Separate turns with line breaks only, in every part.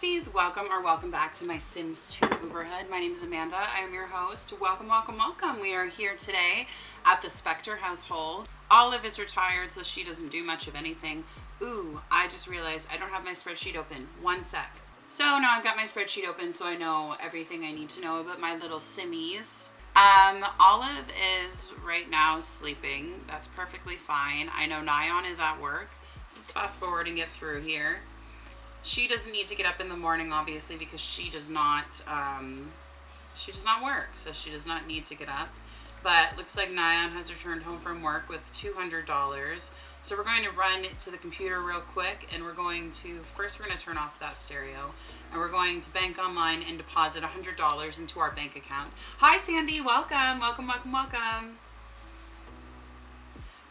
besties, welcome back to my Sims 2 Uberhood. My name is Amanda. I am your host. Welcome. We are here today at the Specter household. Olive is retired, so she doesn't do much of anything. Ooh, I just realized I don't have my spreadsheet open. One sec. So now I've got my spreadsheet open, so I know everything I need to know about my little simmies. Olive is right now sleeping. That's perfectly fine. I know Nyon is at work, so let's fast forward and get through here. She doesn't need to get up in the morning, obviously, because she does not work, so she does not need to get up. But looks like Nyon has returned home from work with $200. So we're going to run to the computer real quick, and we're going to turn off that stereo, and we're going to bank online and deposit $100 into our bank account. Hi, Sandy. Welcome.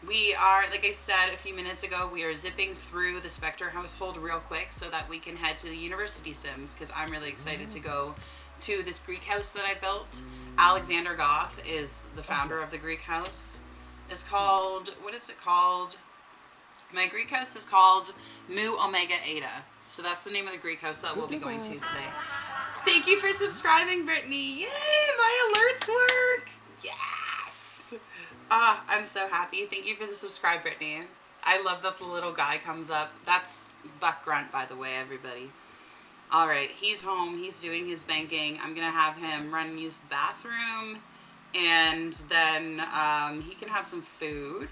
We are, like I said a few minutes ago, we are zipping through the Specter household real quick so that we can head to the University Sims, because I'm really excited to go to this Greek house that I built. Alexander Goff is the founder of the Greek house. It's called, what is it called? My Greek house is called Mu Omega Eta. So that's the name of the Greek house that we'll be going to today. Thank you for subscribing, Brittany. Yay, my alerts work. Yes. I'm so happy. Thank you for the subscribe, Brittany. I love that the little guy comes up. That's Buck Grunt, by the way, everybody. All right, he's home. He's doing his banking. I'm going to have him run and use the bathroom, and then he can have some food.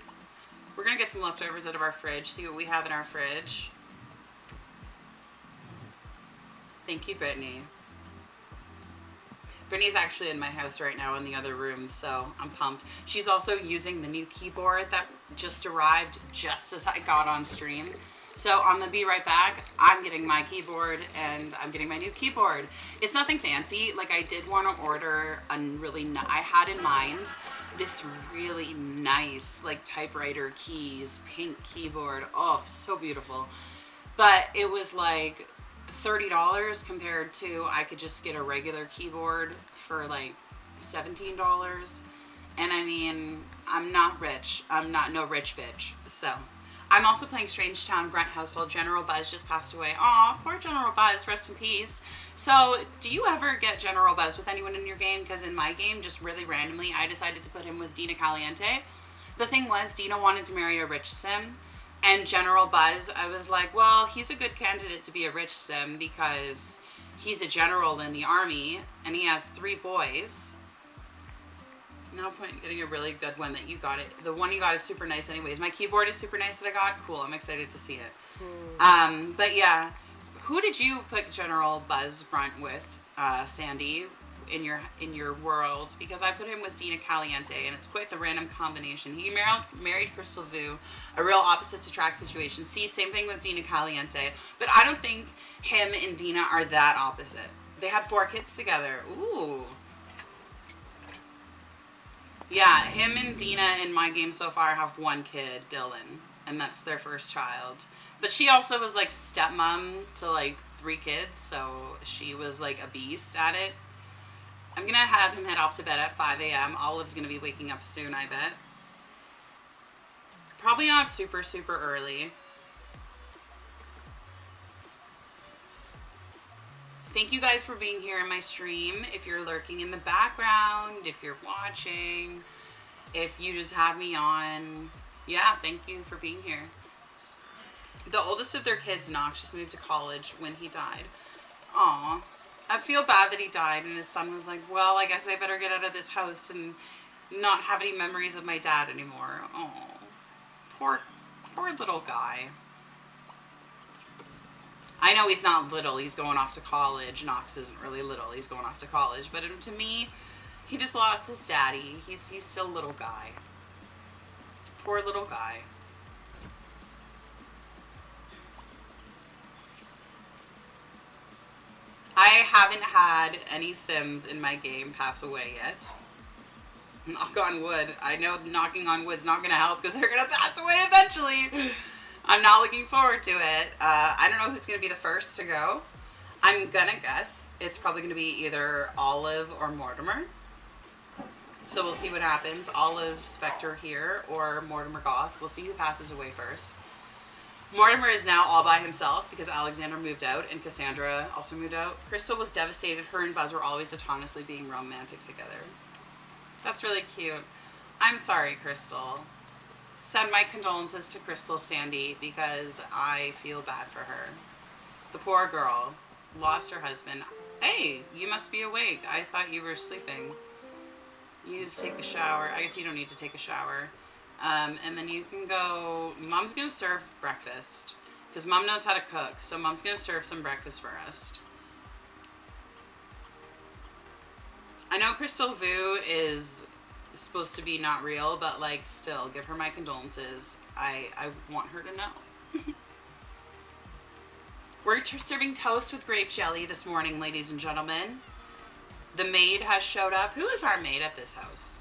We're going to get some leftovers out of our fridge, see what we have in our fridge. Thank you, Brittany. Brittany's actually in my house right now in the other room, so I'm pumped. She's also using the new keyboard that just arrived just as I got on stream. So I'm going to be right back. I'm getting my keyboard, and I'm getting my new keyboard. It's nothing fancy. Like, I did want to order a I had in mind this really nice, like, typewriter keys, pink keyboard. Oh, so beautiful. But it was like $30 compared to I could just get a regular keyboard for like $17. And I mean, I'm not rich. I'm not no rich bitch. So I'm also playing Strange Town Grunt Household. General Buzz just passed away. Aw, poor General Buzz. Rest in peace. So do you ever get General Buzz with anyone in your game? Because in my game, just really randomly, I decided to put him with Dina Caliente. The thing was, Dina wanted to marry a rich sim. And General Buzz, I was like, well, he's a good candidate to be a rich sim because he's a general in the army and he has 3 boys. No point getting a really good one that you got it. The one you got is super nice anyways. My keyboard is super nice that I got. Cool, I'm excited to see it. But yeah, who did you put General Buzz Grunt with, Sandy, in your world? Because I put him with Dina Caliente, and it's quite the random combination. He married Crystal Vu, a real opposites attract situation. See, same thing with Dina Caliente, but I don't think him and Dina are that opposite. They had 4 kids together. Ooh. Yeah, him and Dina in my game so far have 1 kid, Dylan, and that's their first child. But she also was like stepmom to like 3 kids, so she was like a beast at it. I'm going to have him head off to bed at 5 a.m. Olive's going to be waking up soon, I bet. Probably not super, super early. Thank you guys for being here in my stream. If you're lurking in the background, if you're watching, if you just have me on. Yeah, thank you for being here. The oldest of their kids, Knox, just moved to college when he died. Aww. I feel bad that he died, and his son was like, well, I guess I better get out of this house and not have any memories of my dad anymore. Oh, poor little guy. I know he's not little. He's going off to college. Knox isn't really little. He's going off to college. But to me, he just lost his daddy. He's still a little guy. Poor little guy. I haven't had any Sims in my game pass away yet. Knock on wood. I know knocking on wood's not going to help because they're going to pass away eventually. I'm not looking forward to it. I don't know who's going to be the first to go. I'm going to guess it's probably going to be either Olive or Mortimer. So we'll see what happens. Olive, Specter here, or Mortimer Goth. We'll see who passes away first. Mortimer is now all by himself because Alexander moved out and Cassandra also moved out. Crystal was devastated. Her and Buzz were always autonomously being romantic together. That's really cute. I'm sorry, Crystal. Send my condolences to Crystal Sandy because I feel bad for her. The poor girl lost her husband. Hey, you must be awake. I thought you were sleeping. You just take a shower. I guess you don't need to take a shower. And then you can go. Mom's going to serve breakfast because Mom knows how to cook. So Mom's going to serve some breakfast for us. I know Crystal Vu is supposed to be not real, but like still, give her my condolences. I want her to know. We're serving toast with grape jelly this morning, ladies and gentlemen. The maid has showed up. Who is our maid at this house?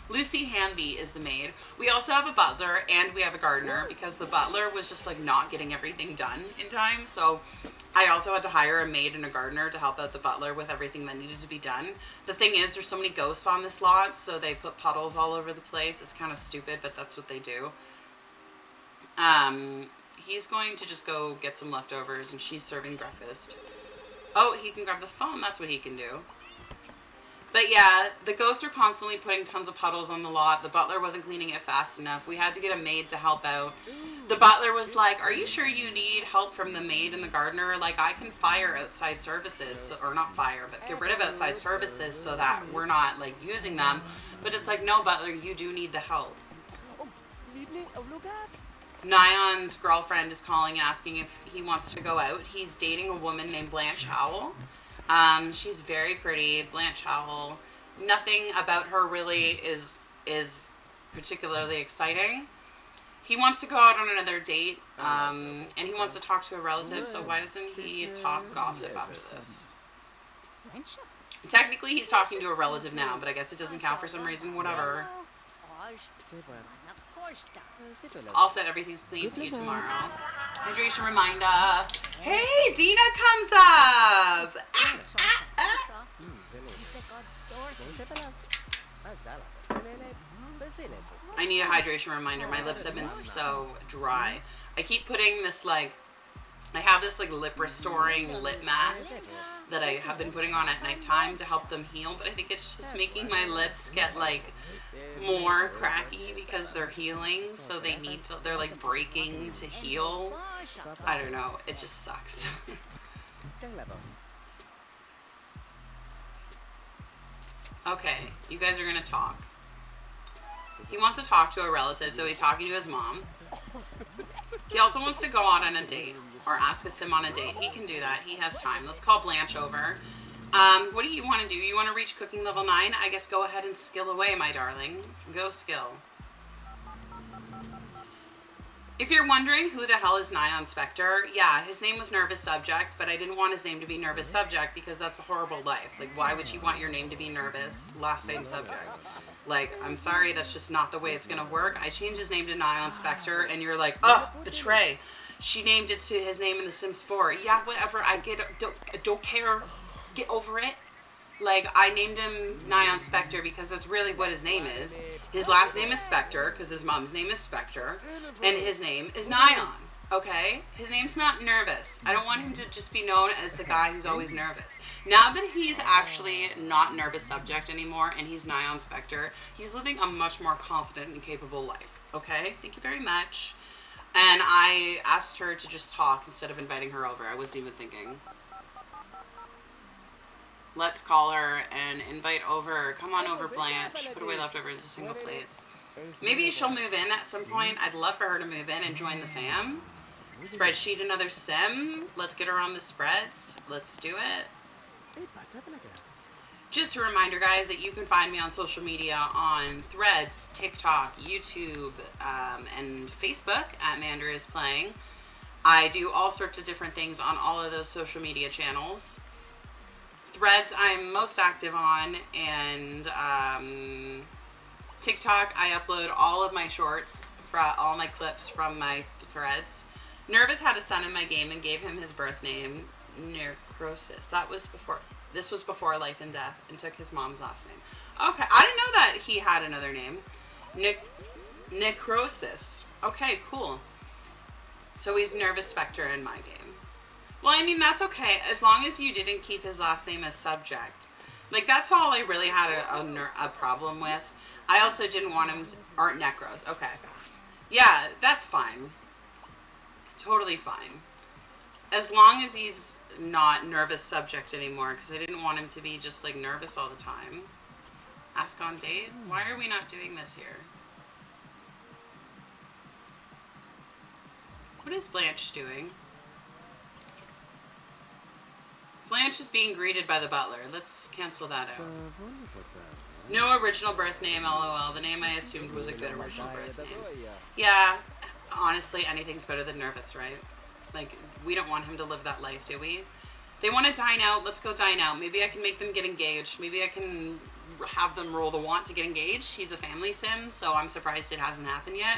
Lucy Hamby is the maid. We also have a butler and we have a gardener because the butler was just like not getting everything done in time. So I also had to hire a maid and a gardener to help out the butler with everything that needed to be done. The thing is, there's so many ghosts on this lot, so they put puddles all over the place. It's kind of stupid, but that's what they do. He's going to just go get some leftovers and she's serving breakfast. Oh, he can grab the phone. That's what he can do. But yeah, the ghosts are constantly putting tons of puddles on the lot. The butler wasn't cleaning it fast enough. We had to get a maid to help out. The butler was like, are you sure you need help from the maid and the gardener? Like, I can fire outside services, or not fire, but get rid of outside services so that we're not, like, using them. But it's like, no, butler, you do need the help. Nyon's girlfriend is calling asking if he wants to go out. He's dating a woman named Blanche Howell. She's very pretty, Blanche Howell. Nothing about her really is particularly exciting. He wants to go out on another date, and he wants to talk to a relative, so why doesn't he talk gossip after this? Technically, he's talking to a relative now, but I guess it doesn't count for some reason, whatever. I'll set everything's clean to you tomorrow. Hydration reminder. Hey, Dina comes up! I need a hydration reminder. My lips have been so dry. I keep putting this like, I have this like lip restoring lip mask that I have been putting on at nighttime to help them heal, but I think it's just making my lips get like more cracky because they're healing, so they need to, they're like breaking to heal. I don't know, it just sucks. Okay, you guys are gonna talk. He wants to talk to a relative, so he's talking to his mom. He also wants to go out on a date, or ask a sim on a date. He can do that. He has time. Let's call Blanche over. What do you want to do? You want to reach cooking level 9? I guess go ahead and skill away, my darling. Go skill. If you're wondering who the hell is Nyon Specter, yeah, his name was Nervous Subject, but I didn't want his name to be Nervous Subject because that's a horrible life. Like, why would you want your name to be Nervous, last name Subject? Like, I'm sorry, that's just not the way it's gonna work. I changed his name to Nyon Specter, and you're like, oh, betray. She named it to his name in The Sims 4. Yeah, whatever, I don't care. Get over it. Like, I named him Nyon Specter because that's really what his name is. His last name is Specter because his mom's name is Specter, and his name is Nyon, okay? His name's not Nervous. I don't want him to just be known as the guy who's always nervous. Now that he's actually not Nervous Subject anymore and he's Nyon Specter, he's living a much more confident and capable life, okay? Thank you very much. And I asked her to just talk instead of inviting her over. I wasn't even thinking. Let's call her and invite over. Come on over, Blanche. Put away leftovers as single plates. Maybe she'll move in at some point. I'd love for her to move in and join the fam. Spreadsheet another sim. Let's get her on the spreads. Let's do it. Just a reminder, guys, that you can find me on social media on Threads, TikTok, YouTube, and Facebook at Mandra is Playing. I do all sorts of different things on all of those social media channels. Threads I'm most active on, and TikTok I upload all of my shorts, all my clips from my Threads. Nervous had a son in my game and gave him his birth name, Necrosis. This was before Life and Death, and took his mom's last name. Okay, I didn't know that he had another name. Necrosis. Okay, cool. So he's Nervous Specter in my game. Well, I mean, that's okay. As long as you didn't keep his last name as Subject. Like, that's all I really had a problem with. I also didn't want him to... Or Necros. Okay. Yeah, that's fine. Totally fine. As long as he's not Nervous Subject anymore, because I didn't want him to be just, like, nervous all the time. Ask on date? Why are we not doing this here? What is Blanche doing? Blanche is being greeted by the butler. Let's cancel that out. No original birth name, LOL. The name I assumed was a good original birth name. Yeah, honestly, anything's better than Nervous, right? Like, we don't want him to live that life, do we? They want to dine out. Let's go dine out. Maybe I can make them get engaged. Maybe I can have them roll the want to get engaged. He's a family sim, so I'm surprised it hasn't happened yet.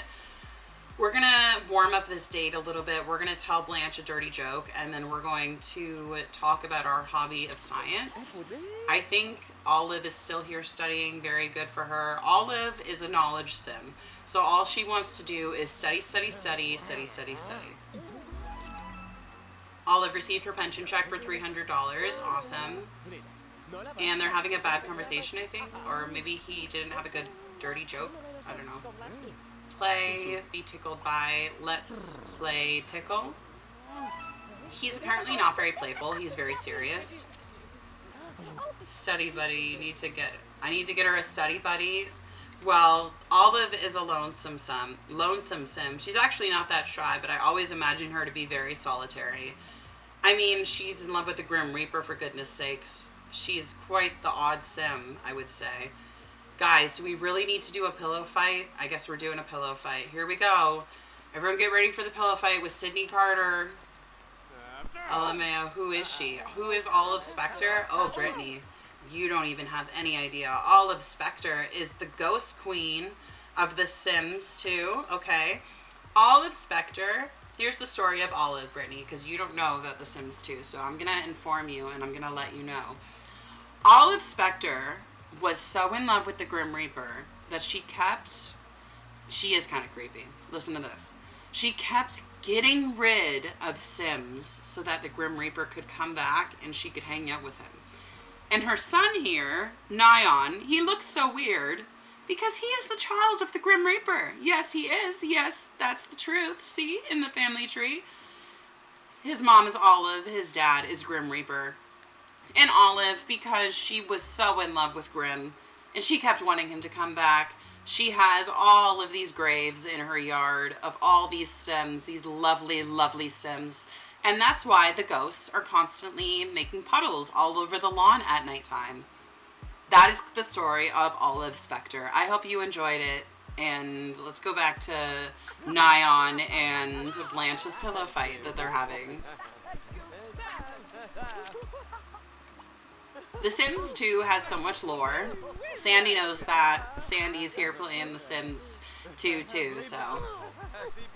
We're going to warm up this date a little bit. We're going to tell Blanche a dirty joke, and then we're going to talk about our hobby of science. I think Olive is still here studying. Very good for her. Olive is a knowledge sim, so all she wants to do is study, study, study, study, study, study. Olive received her pension check for $300. Awesome. And they're having a bad conversation, I think. Or maybe he didn't have a good dirty joke. I don't know. Play, be tickled by, let's play tickle. He's apparently not very playful. He's very serious. Study buddy, I need to get her a study buddy. Well, Olive is a lonesome sim. She's actually not that shy, but I always imagine her to be very solitary. I mean, she's in love with the Grim Reaper, for goodness sakes. She's quite the odd sim, I would say. Guys, do we really need to do a pillow fight? I guess we're doing a pillow fight. Here we go. Everyone get ready for the pillow fight with Sydney Carter. LMAO, who is she? Who is Olive Specter? Oh, Brittany. You don't even have any idea. Olive Specter is the ghost queen of The Sims 2. Okay. Olive Specter. Here's the story of Olive, Brittany, because you don't know about The Sims 2. So I'm going to inform you, and I'm going to let you know. Olive Specter was so in love with the Grim Reaper that she is kind of creepy. Listen to this. She kept getting rid of Sims so that the Grim Reaper could come back and she could hang out with him. And her son here, Nyon, he looks so weird because he is the child of the Grim Reaper. Yes, he is. Yes, that's the truth. See, in the family tree. His mom is Olive. His dad is Grim Reaper. And Olive, because she was so in love with Grim, and she kept wanting him to come back, she has all of these graves in her yard of all these Sims, these lovely, lovely Sims. And that's why the ghosts are constantly making puddles all over the lawn at nighttime. That is the story of Olive Specter. I hope you enjoyed it. And let's go back to Nyon and Blanche's pillow fight that they're having. The Sims 2 has so much lore. Sandy knows that. Sandy's here playing The Sims 2 too, so.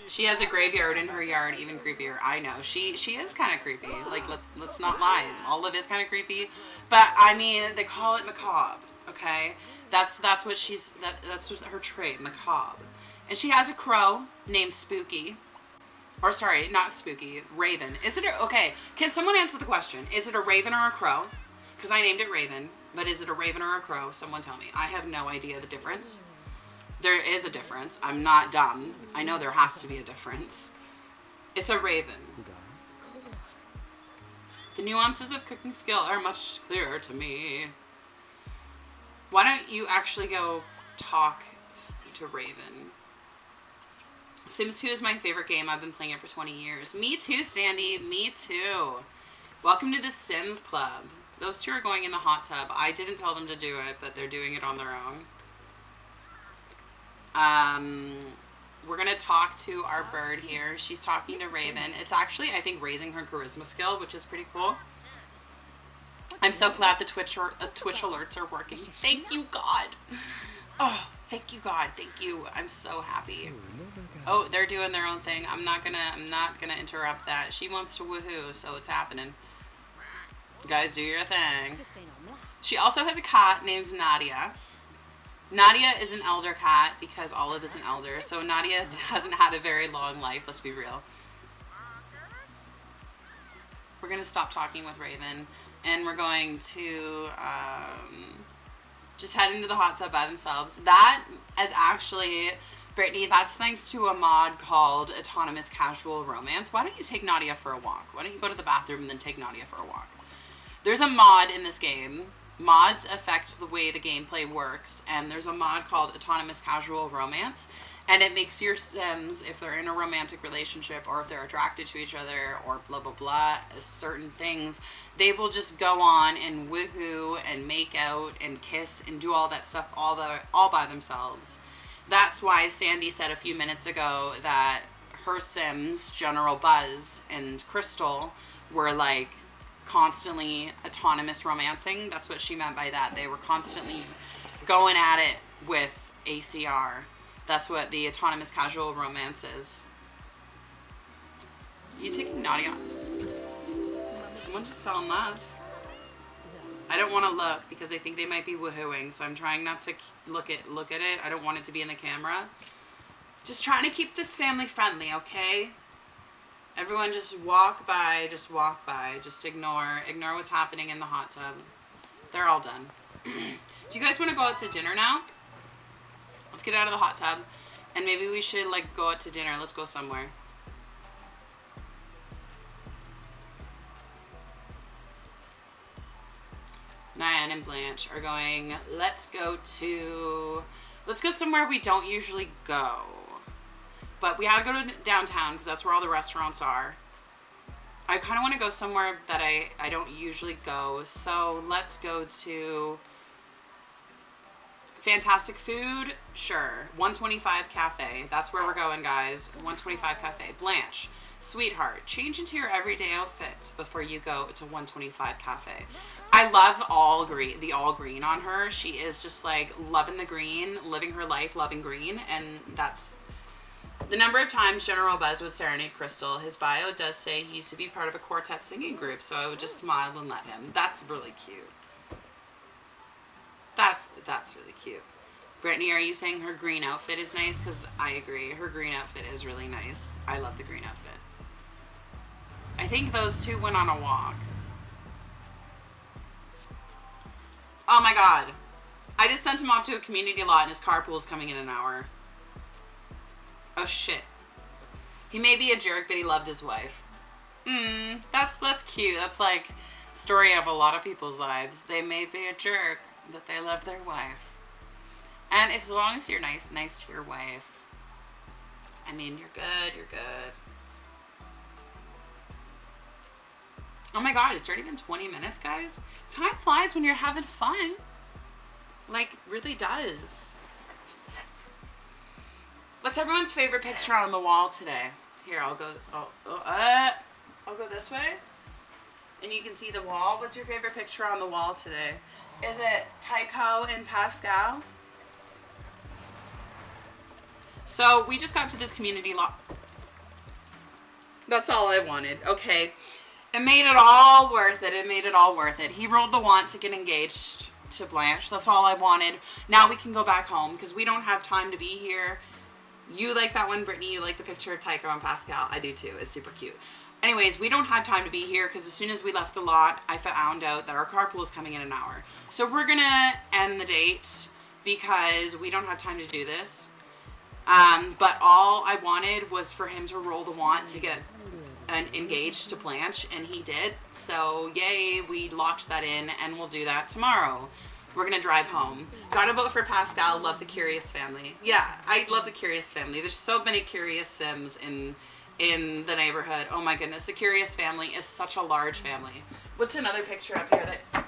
She has a graveyard in her yard, even creepier. I know. She is kind of creepy. Like, let's not lie. Olive is kind of creepy. But, I mean, they call it macabre, okay? That's what that's what her trait, macabre. And she has a crow named Spooky. Or, sorry, not Spooky, Raven. Okay, can someone answer the question? Is it a raven or a crow? Because I named it Raven, but is it a raven or a crow? Someone tell me. I have no idea the difference. There is a difference. I'm not dumb. I know there has to be a difference. It's a raven. The nuances of cooking skill are much clearer to me. Why don't you actually go talk to Raven? Sims 2 is my favorite game. I've been playing it for 20 years. Me too, Sandy. Me too. Welcome to the Sims Club. Those two are going in the hot tub. I didn't tell them to do it, but they're doing it on their own. We're going to talk to our bird here. She's talking to Raven. It's actually, I think, raising her charisma skill, which is pretty cool. I'm so glad the Twitch alerts are working. Thank you, God. Oh, thank you, God. Thank you. I'm so happy. Oh, they're doing their own thing. I'm not gonna interrupt that. She wants to woohoo, so it's happening. Guys, do your thing. She also has a cat named Nadia. Nadia is an elder cat because Olive is an elder, so Nadia hasn't had a very long life, let's be real. We're going to stop talking with Raven, and we're going to just head into the hot tub by themselves. That is actually, Brittany, that's thanks to a mod called Autonomous Casual Romance. Why don't you take Nadia for a walk? Why don't you go to the bathroom and then take Nadia for a walk? There's a mod in this game. Mods affect the way the gameplay works, and there's a mod called Autonomous Casual Romance, and it makes your Sims, if they're in a romantic relationship or if they're attracted to each other or blah blah blah, certain things, they will just go on and woohoo and make out and kiss and do all that stuff all by themselves. That's why Sandy said a few minutes ago that her Sims, General Buzz and Crystal, were like constantly autonomous romancing. That's what she meant by that. They were constantly going at it with ACR. That's what the autonomous casual romance is. You taking Nadia? Someone just fell in love. I don't want to look because I think they might be woohooing, so I'm trying not to look at it. I don't want it to be in the camera. Just trying to keep this family friendly, okay? Everyone just walk by, just ignore what's happening in the hot tub. They're all done. Do you guys want to go out to dinner now? Let's get out of the hot tub, and maybe we should like go out to dinner. Let's go somewhere. Nyan and Blanche are going, let's go somewhere we don't usually go. But we had to go to downtown because that's where all the restaurants are. I kind of want to go somewhere that I don't usually go. So let's go to Fantastic Food. Sure. 125 Cafe. That's where we're going, guys. 125 Cafe. Blanche, sweetheart, change into your everyday outfit before you go to 125 Cafe. I love the all green on her. She is just like loving the green, living her life, loving green. And that's the number of times General Buzz would serenade Crystal. His bio does say he used to be part of a quartet singing group, so I would just smile and let him. That's really cute. That's really cute. Brittany, are you saying her green outfit is nice? Because I agree. Her green outfit is really nice. I love the green outfit. I think those two went on a walk. Oh my god. I just sent him off to a community lot and his carpool is coming in an hour. Oh shit. He may be a jerk, but he loved his wife. That's cute. That's like story of a lot of people's lives. They may be a jerk, but they love their wife. And as long as you're nice to your wife, I mean, you're good. Oh my god, it's already been 20 minutes, guys. Time flies when you're having fun. Like, really does. What's everyone's favorite picture on the wall today? Here, I'll go this way. And you can see the wall. What's your favorite picture on the wall today? Is it Tycho and Pascal? So, we just got to this community lot. That's all I wanted. Okay. It made it all worth it. He rolled the want to get engaged to Blanche. That's all I wanted. Now we can go back home because we don't have time to be here. You like that one, Brittany. You like the picture of Tycho and Pascal. I do too. It's super cute. Anyways, we don't have time to be here because as soon as we left the lot, I found out that our carpool is coming in an hour. So we're going to end the date because we don't have time to do this. But all I wanted was for him to roll the want to get engaged to Blanche, and he did. So yay, we locked that in, and we'll do that tomorrow. We're gonna drive home. Gotta vote for Pascal. Love the Curious family. Yeah, I love the Curious family. There's so many Curious Sims in the neighborhood. Oh my goodness, the Curious family is such a large family. What's another picture up here that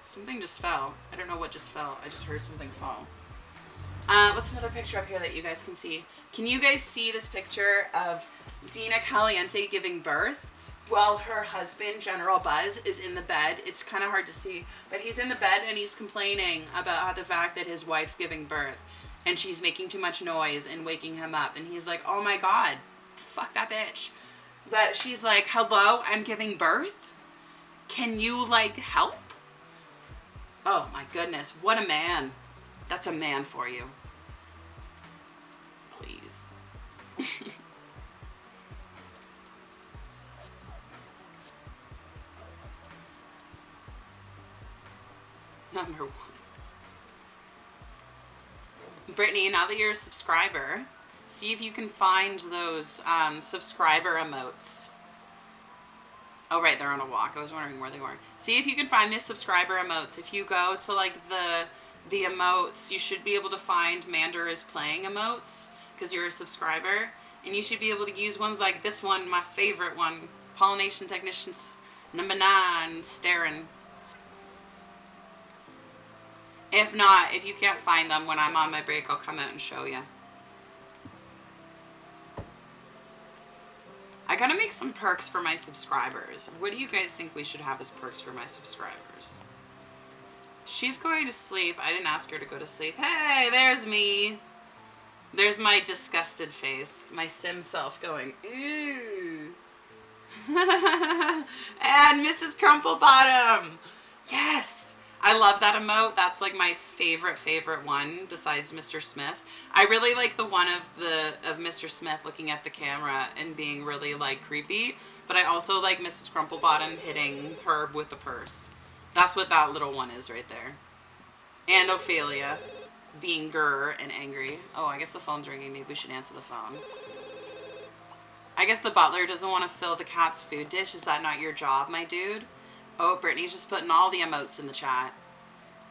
something just fell? I don't know what just fell. I just heard something fall. What's another picture up here that you guys can see? Can you guys see this picture of Dina Caliente giving birth? Well, her husband, General Buzz, is in the bed. It's kind of hard to see, but he's in the bed and he's complaining about the fact that his wife's giving birth and she's making too much noise and waking him up. And he's like, oh my god, fuck that bitch. But she's like, hello, I'm giving birth? Can you, like, help? Oh my goodness, what a man. That's a man for you. Please. Number 1. Brittany, now that you're a subscriber, see if you can find those subscriber emotes. Oh, right, they're on a walk. I was wondering where they were. See if you can find the subscriber emotes. If you go to, like, the emotes, you should be able to find Mander is playing emotes, because you're a subscriber. And you should be able to use ones like this one, my favorite one, Pollination Technicians number 9, staring. If not, if you can't find them, when I'm on my break, I'll come out and show you. I gotta make some perks for my subscribers. What do you guys think we should have as perks for my subscribers? She's going to sleep. I didn't ask her to go to sleep. Hey, there's me. There's my disgusted face. My sim self going, ooh. And Mrs. Crumplebottom. Yes. I love that emote. That's like my favorite one besides Mr. Smith. I really like the one of Mr. Smith looking at the camera and being really like creepy. But I also like Mrs. Crumplebottom hitting Herb with the purse. That's what that little one is right there. And Ophelia being grr and angry. Oh, I guess the phone's ringing. Maybe we should answer the phone. I guess the butler doesn't want to fill the cat's food dish. Is that not your job, my dude? Oh, Brittany's just putting all the emotes in the chat.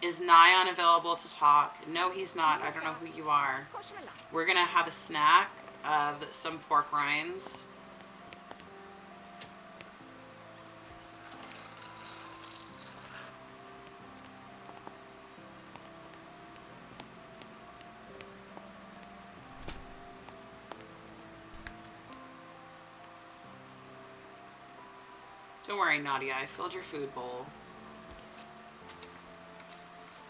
Is Nyon available to talk? No, he's not. I don't know who you are. We're going to have a snack of some pork rinds. Don't worry, Nadia. I filled your food bowl.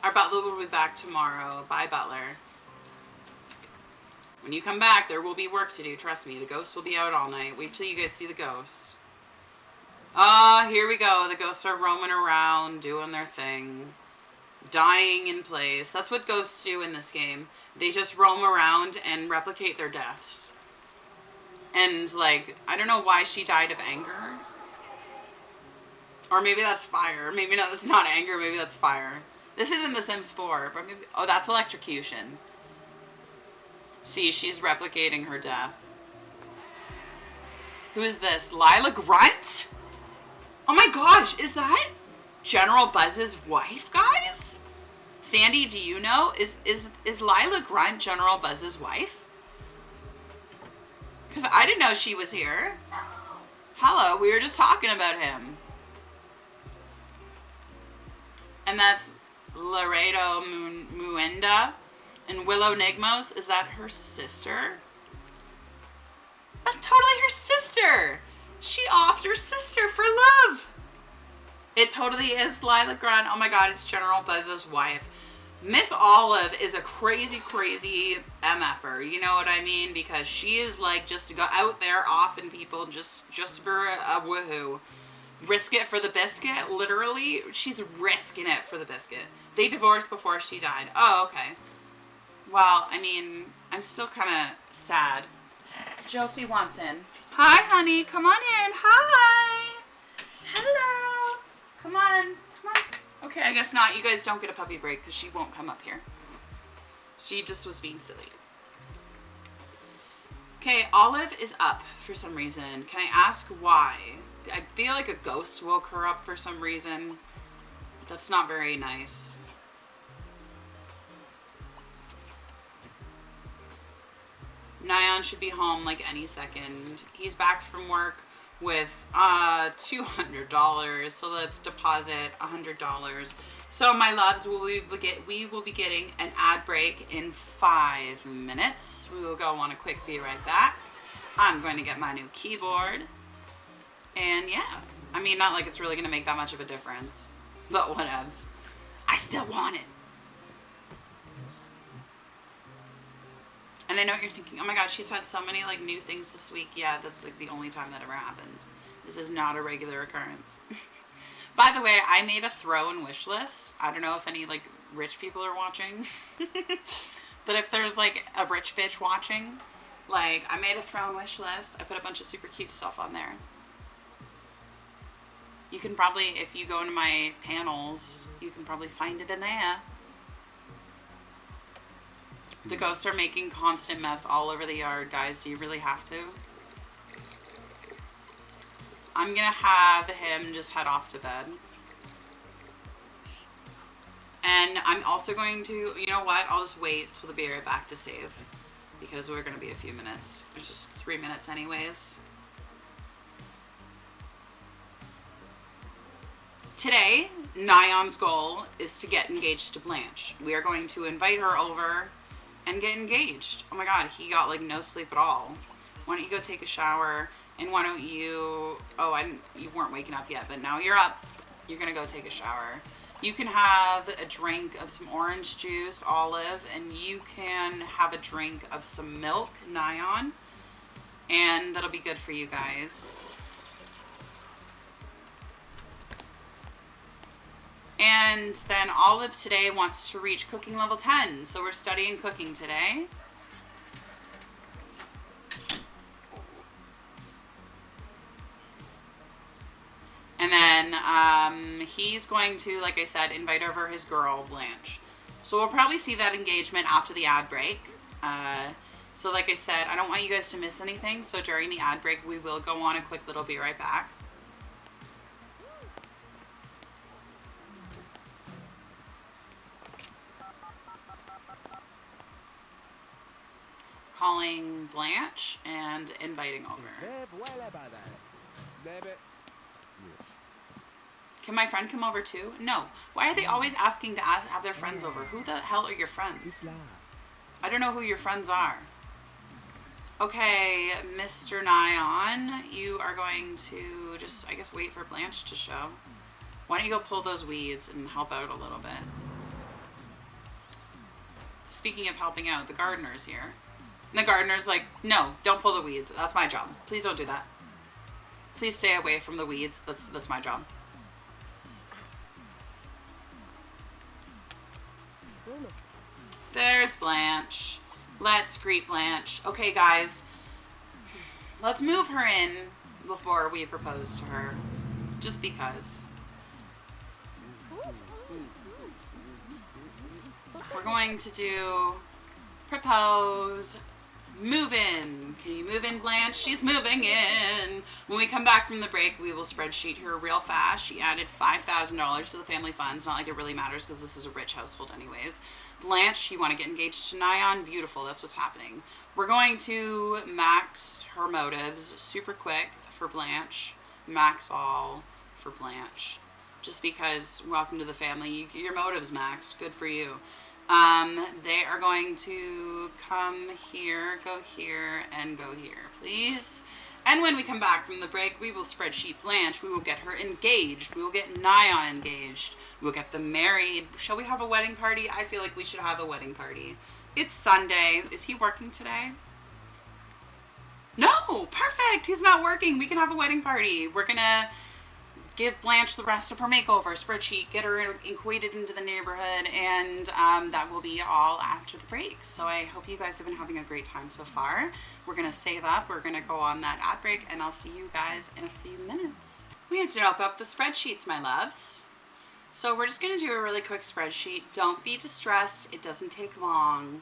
Our butler will be back tomorrow. Bye, butler. When you come back, there will be work to do. Trust me. The ghosts will be out all night. Wait till you guys see the ghosts. Ah, here we go. The ghosts are roaming around, doing their thing. Dying in place. That's what ghosts do in this game. They just roam around and replicate their deaths. And, like, I don't know why she died of anger. Or maybe that's fire. Maybe no, that's not anger. Maybe that's fire. This isn't The Sims 4. But maybe, oh, that's electrocution. See, she's replicating her death. Who is this? Lila Grunt? Oh my gosh, is that General Buzz's wife, guys? Sandy, do you know? Is Lila Grunt General Buzz's wife? Because I didn't know she was here. Hello, we were just talking about him. And that's Laredo Muenda and Willow Nigmos. Is that her sister? That's totally her sister. She offed her sister for love. It totally is Lila Grunt. Oh my god, it's General Buzz's wife. Miss Olive is a crazy, crazy MFer. You know what I mean? Because she is like just to go out there offing people just for a woohoo. Risk it for the biscuit. Literally, she's risking it for the biscuit. They divorced before she died. Oh, okay. Well, I mean, I'm still kind of sad. Josie wants in. Hi, honey. Come on in. Hi. Hello. Come on. Come on. Okay, I guess not. You guys don't get a puppy break because she won't come up here. She just was being silly. Okay, Olive is up for some reason. Can I ask why? I feel like a ghost woke her up for some reason. That's not very nice. Nyon should be home like any second. He's back from work with $200. So let's deposit $100. So my loves, we will be getting an ad break in 5 minutes. We will go on a quick be right back. I'm going to get my new keyboard. And yeah, I mean, not like it's really going to make that much of a difference. But what else? I still want it. And I know what you're thinking, oh my god, she's had so many like new things this week. Yeah, that's like the only time that ever happened. This is not a regular occurrence. By the way, I made a throw and wish list. I don't know if any like rich people are watching. But if there's like a rich bitch watching, like I made a throw and wish list. I put a bunch of super cute stuff on there. You can probably, if you go into my panels, you can probably find it in there. The ghosts are making constant mess all over the yard, guys. Do you really have to? I'm gonna have him just head off to bed. And I'm also going to, you know what? I'll just wait till the be right back to save. Because we're gonna be a few minutes. It's just 3 minutes anyways. Today, Nyon's goal is to get engaged to Blanche. We are going to invite her over and get engaged. Oh my god, he got like no sleep at all. Why don't you go take a shower, and why don't you, you weren't waking up yet, but now you're up. You're gonna go take a shower. You can have a drink of some orange juice, Olive, and you can have a drink of some milk, Nyon, and that'll be good for you guys. And then Olive today wants to reach cooking level 10, so we're studying cooking today. And then he's going to, like I said, invite over his girl, Blanche. So we'll probably see that engagement after the ad break. So like I said, I don't want you guys to miss anything, so during the ad break we will go on a quick little be right back. Calling Blanche and inviting over. Can my friend come over too? No. Why are they always asking to have their friends over? Who the hell are your friends? I don't know who your friends are. Okay, Mr. Nyon, you are going to just, I guess, wait for Blanche to show. Why don't you go pull those weeds and help out a little bit? Speaking of helping out, the gardener's here. And the gardener's like, no, don't pull the weeds. That's my job. Please don't do that. Please stay away from the weeds. That's my job. There's Blanche. Let's greet Blanche. Okay, guys. Let's move her in before we propose to her. Just because. We're going to do propose, move in. Can you move in, Blanche? She's moving in. When we come back from the break, we will spreadsheet her real fast. She added $5,000 to the family funds. Not like it really matters because this is a rich household anyways. Blanche, you want to get engaged to Nyon? Beautiful, that's what's happening. We're going to max her motives super quick for Blanche. Max all for Blanche. Just because, welcome to the family, your motives maxed. Good for you. They are going to come here, and go here, please. And when we come back from the break, we will spreadsheet Blanche. We will get her engaged. We will get Nyon engaged. We'll get them married. Shall we have a wedding party? I feel like we should have a wedding party. It's Sunday. Is he working today? No! Perfect! He's not working. We can have a wedding party. We're gonna give Blanche the rest of her makeover spreadsheet, get her equated into the neighborhood, and that will be all after the break. So I hope you guys have been having a great time so far. We're going to save up, we're going to go on that ad break, and I'll see you guys in a few minutes. We had to open up the spreadsheets, my loves. So we're just going to do a really quick spreadsheet. Don't be distressed, it doesn't take long.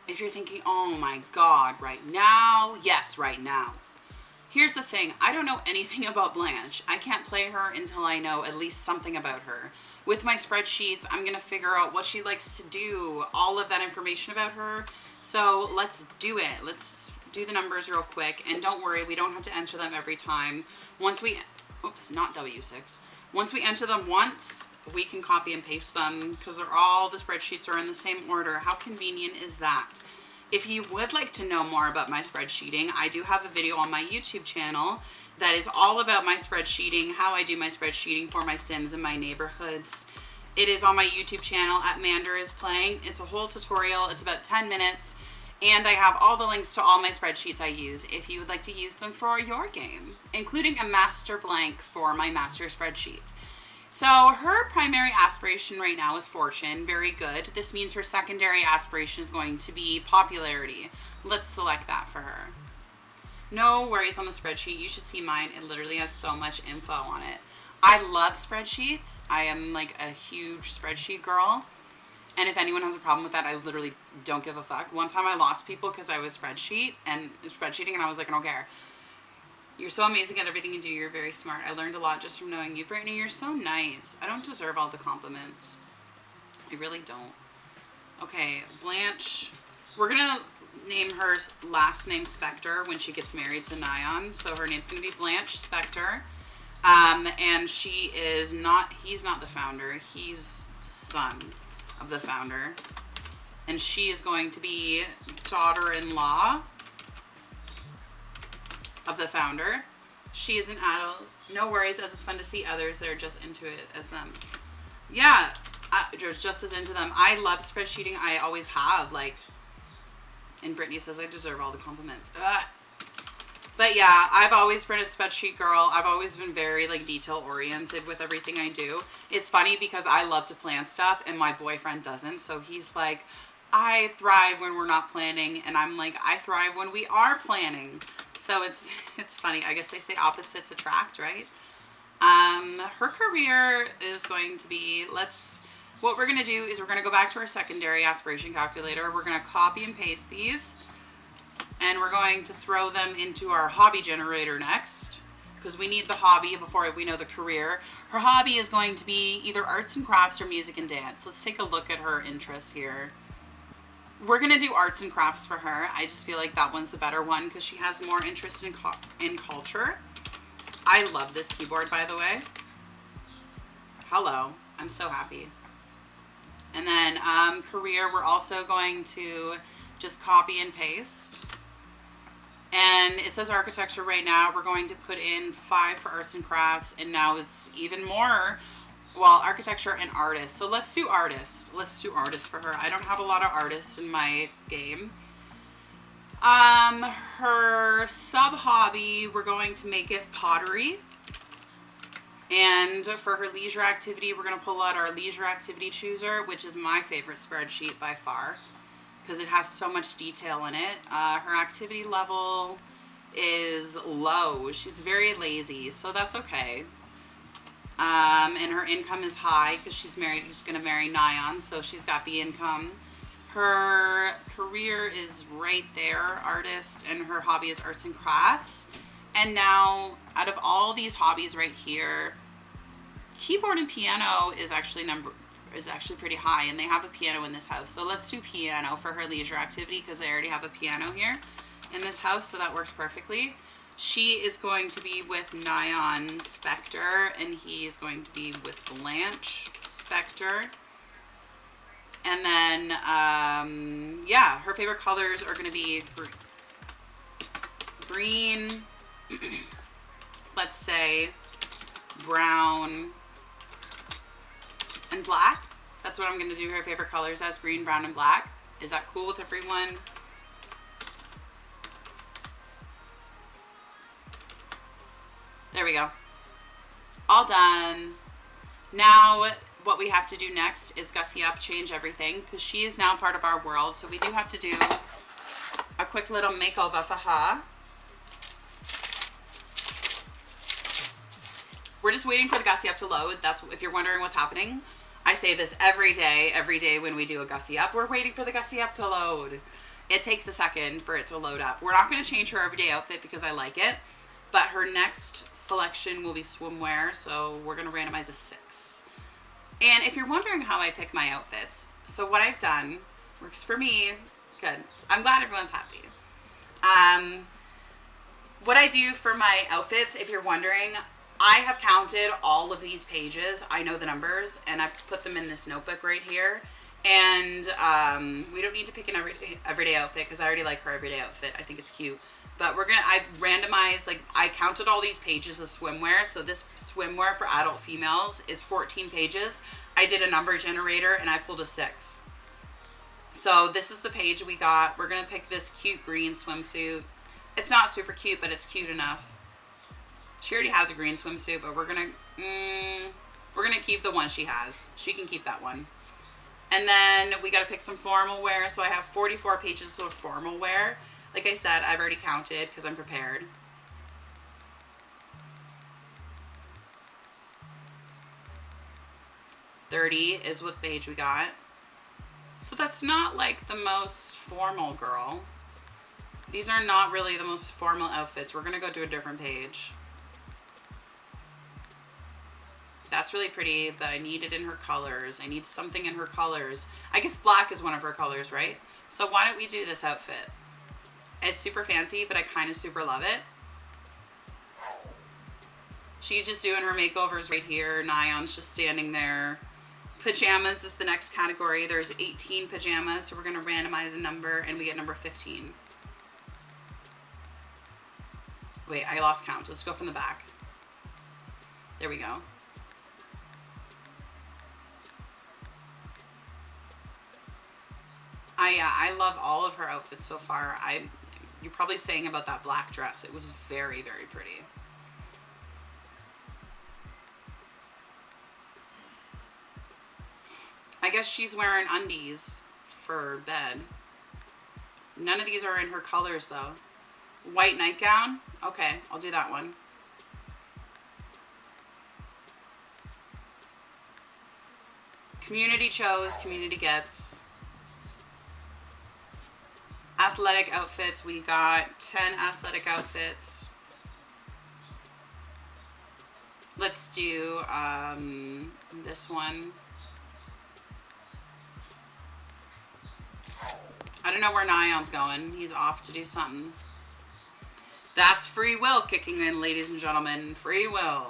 If you're thinking, oh my god, right now? Yes, right now. Here's the thing, I don't know anything about Blanche. I can't play her until I know at least something about her. With my spreadsheets, I'm going to figure out what she likes to do, all of that information about her. So let's do it. Let's do the numbers real quick. And don't worry, we don't have to enter them every time. Once we, oops, not W6. Once we enter them once, we can copy and paste them because they're all, the spreadsheets are in the same order. How convenient is that? If you would like to know more about my spreadsheeting, I do have a video on my YouTube channel that is all about my spreadsheeting, how I do my spreadsheeting for my Sims and my neighborhoods. It is on my YouTube channel at Mander is Playing. It's a whole tutorial. It's about 10 minutes. And I have all the links to all my spreadsheets I use if you would like to use them for your game, including a master blank for my master spreadsheet. So her primary aspiration right now is fortune. Very good. This means her secondary aspiration is going to be popularity. Let's select that for her. No worries on the spreadsheet. You should see mine. It literally has so much info on it. I love spreadsheets. I am like a huge spreadsheet girl. And if anyone has a problem with that, I literally don't give a fuck. One time I lost people because I was spreadsheeting, and I was like, I don't care. You're so amazing at everything you do. You're very smart. I learned a lot just from knowing you. Brittany, you're so nice. I don't deserve all the compliments. I really don't. Okay, Blanche. We're going to name her last name Specter when she gets married to Nyon. So her name's going to be Blanche Specter. And she is not, he's not the founder. He's son of the founder. And she is going to be daughter-in-law of the founder. She is an adult. No worries, as it's fun to see others that are just into it as them. Yeah, just as into them. I love spreadsheeting. I always have, like, and Brittany says I deserve all the compliments. Ugh. But yeah, I've always been a spreadsheet girl. I've always been very, like, detail oriented with everything I do. It's funny because I love to plan stuff and my boyfriend doesn't. So he's like, I thrive when we're not planning, and I'm like, I thrive when we are planning. So it's funny. I guess they say opposites attract, right? Her career is going to be, what we're going to do is we're going to go back to our secondary aspiration calculator. We're going to copy and paste these, and we're going to throw them into our hobby generator next, because we need the hobby before we know the career. Her hobby is going to be either arts and crafts or music and dance. Let's take a look at her interests here. We're going to do arts and crafts for her. I just feel like that one's the better one because she has more interest in culture. I love this keyboard, by the way. Hello. I'm so happy. And then career, we're also going to just copy and paste. And it says architecture right now. We're going to put in 5 for arts and crafts. And now it's even more. Well, architecture and artist. So let's do artist. Let's do artist for her. I don't have a lot of artists in my game. Her sub-hobby, we're going to make it pottery. And for her leisure activity, we're going to pull out our leisure activity chooser, which is my favorite spreadsheet by far, because it has so much detail in it. Her activity level is low. She's very lazy, so that's okay. And her income is high because she's going to marry Nyon, so she's got the income. Her career is right there, artist, and her hobby is arts and crafts. And now, out of all these hobbies right here, keyboard and piano is actually pretty high, and they have a piano in this house. So let's do piano for her leisure activity because they already have a piano here in this house, so that works perfectly. She is going to be with Nyon Specter, and he is going to be with Blanche Specter. And then, yeah, her favorite colors are going to be green, let's say brown, and black. That's what I'm going to do her favorite colors as, green, brown, and black. Is that cool with everyone? There we go. All done. Now, what we have to do next is gussy up, change everything, because she is now part of our world. So we do have to do a quick little makeover for her. We're just waiting for the gussy up to load. That's, if you're wondering what's happening, I say this every day when we do a gussy up. We're waiting for the gussy up to load. It takes a second for it to load up. We're not going to change her everyday outfit because I like it. But her next selection will be swimwear, so we're going to randomize a 6. And if you're wondering how I pick my outfits, so what I've done works for me. Good. I'm glad everyone's happy. What I do for my outfits, if you're wondering, I have counted all of these pages. I know the numbers, and I've put them in this notebook right here. And we don't need to pick an everyday outfit because I already like her everyday outfit. I think it's cute. But I've randomized, like, I counted all these pages of swimwear. So this swimwear for adult females is 14 pages. I did a number generator and I pulled a 6. So this is the page we got. We're going to pick this cute green swimsuit. It's not super cute, but it's cute enough. She already has a green swimsuit, but we're going to keep the one she has. She can keep that one. And then we got to pick some formal wear. So I have 44 pages of formal wear. Like I said, I've already counted because I'm prepared. 30 is what page we got. So that's not like the most formal girl. These are not really the most formal outfits. We're gonna go to a different page. That's really pretty, but I need it in her colors. I need something in her colors. I guess black is one of her colors, right? So why don't we do this outfit? It's super fancy, but I kind of super love it. She's just doing her makeovers right here. Nyon's just standing there. Pajamas is the next category. There's 18 pajamas, so we're going to randomize a number, and we get number 15. Wait, I lost count. Let's go from the back. There we go. I love all of her outfits so far. You're probably saying about that black dress. It was very, very pretty. I guess she's wearing undies for bed. None of these are in her colors though. White nightgown? Okay, I'll do that one. Community chose, community gets. Athletic outfits, we got 10 athletic outfits. Let's do this one. I don't know where Nyon's going. He's off to do something. That's free will kicking in, ladies and gentlemen. Free will.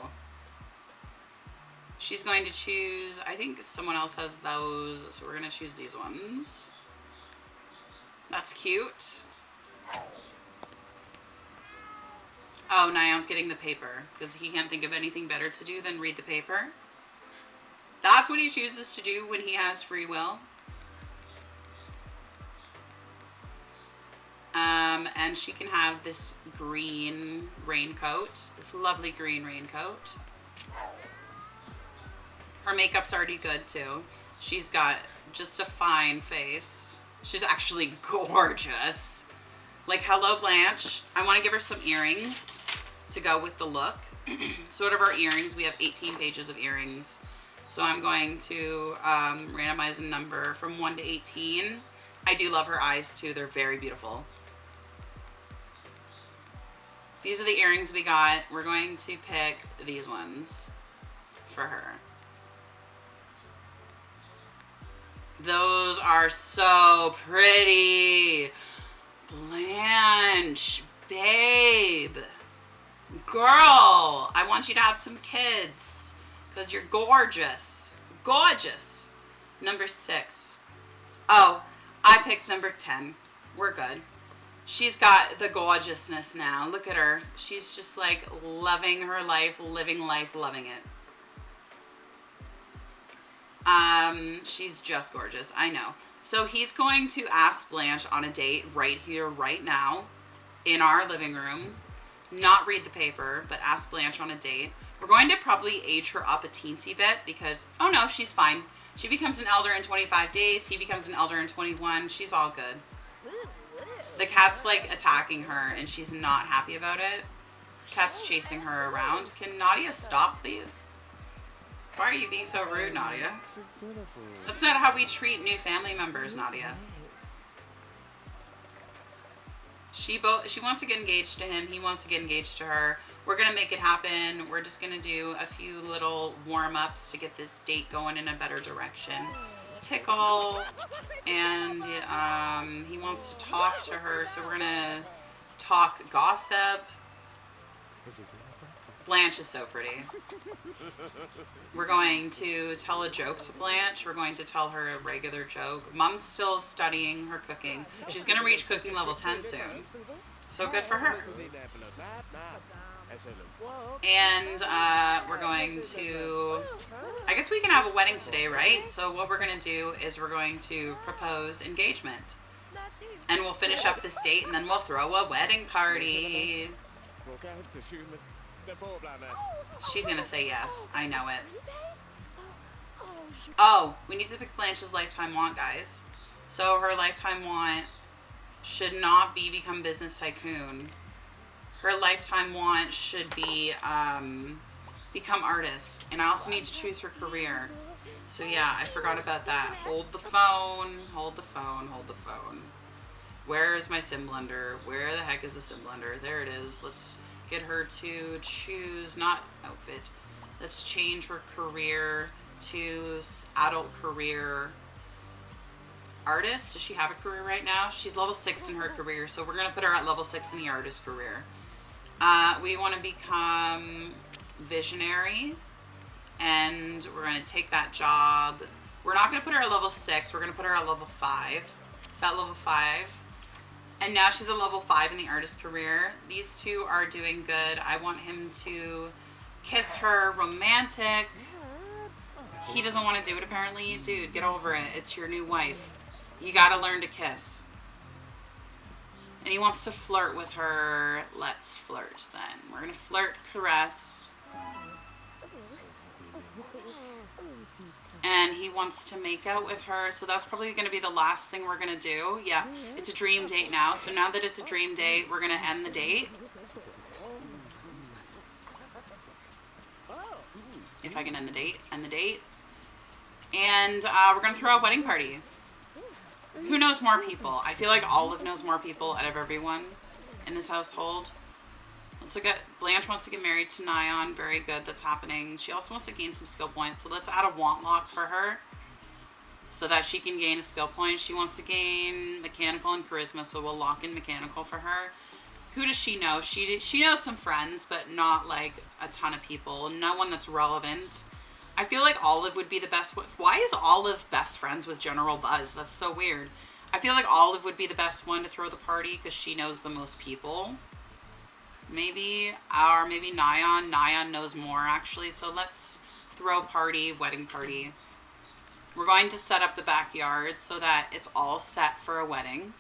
She's going to choose, I think someone else has those, so we're going to choose these ones. That's cute. Oh, Nyon's getting the paper because he can't think of anything better to do than read the paper. That's what he chooses to do when he has free will. And she can have this green raincoat, this lovely green raincoat. Her makeup's already good too. She's got just a fine face. She's actually gorgeous. Like, hello, Blanche. I want to give her some earrings to go with the look. So out of our earrings, we have 18 pages of earrings. So I'm going to randomize a number from 1 to 18. I do love her eyes too. They're very beautiful. These are the earrings we got. We're going to pick these ones for her. Those are so pretty. Blanche, babe, girl, I want you to have some kids because you're gorgeous. Gorgeous. Number 6. Oh, I picked number 10. We're good. She's got the gorgeousness now. Look at her. She's just like loving her life, living life, loving it. She's just gorgeous. I know. So he's going to ask Blanche on a date right here, right now, in our living room. Not read the paper, but ask Blanche on a date. We're going to probably age her up a teensy bit because, oh no, she's fine. She becomes an elder in 25 days. He becomes an elder in 21. She's all good. The cat's like attacking her and she's not happy about it. Cat's chasing her around. Can Nadia stop, please? Why are you being so rude, Nadia? That's not how we treat new family members, Nadia. She wants to get engaged to him. He wants to get engaged to her. We're going to make it happen. We're just going to do a few little warm-ups to get this date going in a better direction. Tickle. And he wants to talk to her, so we're going to talk gossip. Blanche is so pretty. We're going to tell a joke to Blanche. We're going to tell her a regular joke. Mom's still studying her cooking. She's going to reach cooking level 10 soon. So good for her. And we're going to... I guess we can have a wedding today, right? So what we're going to do is we're going to propose engagement. And we'll finish up this date and then we'll throw a wedding party. She's gonna say yes. I know it. Oh, we need to pick Blanche's lifetime want, guys. So her lifetime want should not be become business tycoon. Her lifetime want should be become artist. And I also need to choose her career. So yeah, I forgot about that. Hold the phone, hold the phone, hold the phone. Where is my sim blender? Where the heck is the sim blender? There it is. Let's get her to choose, not outfit. Let's change her career to adult career. Artist, does she have a career right now? She's level 6 in her career, so we're gonna put her at level 6 in the artist career. We wanna become visionary, and we're gonna take that job. We're not gonna put her at level 6, we're gonna put her at level 5. So at level 5. And now she's at level 5 in the artist career. These two are doing good. I want him to kiss her, romantic. He doesn't want to do it apparently. Dude, get over it. It's your new wife. You gotta learn to kiss. And he wants to flirt with her. Let's flirt then. We're gonna flirt, caress. And he wants to make out with her, so that's probably going to be the last thing we're going to do. Yeah, it's a dream date now, so now that it's a dream date, we're going to end the date. If I can end the date, end the date. And we're going to throw a wedding party. Who knows more people? I feel like Olive knows more people out of everyone in this household. Let's look at, Blanche wants to get married to Nyon. Very good, that's happening. She also wants to gain some skill points, so let's add a want lock for her so that she can gain a skill point. She wants to gain mechanical and charisma, so we'll lock in mechanical for her. Who does she know? She knows some friends, but not like a ton of people. No one that's relevant. I feel like Olive would be the best one. Why is Olive best friends with General Buzz? That's so weird. I feel like Olive would be the best one to throw the party because she knows the most people. Maybe, or maybe Nyon. Nyon knows more, actually. So let's throw party, wedding party. We're going to set up the backyard so that it's all set for a wedding.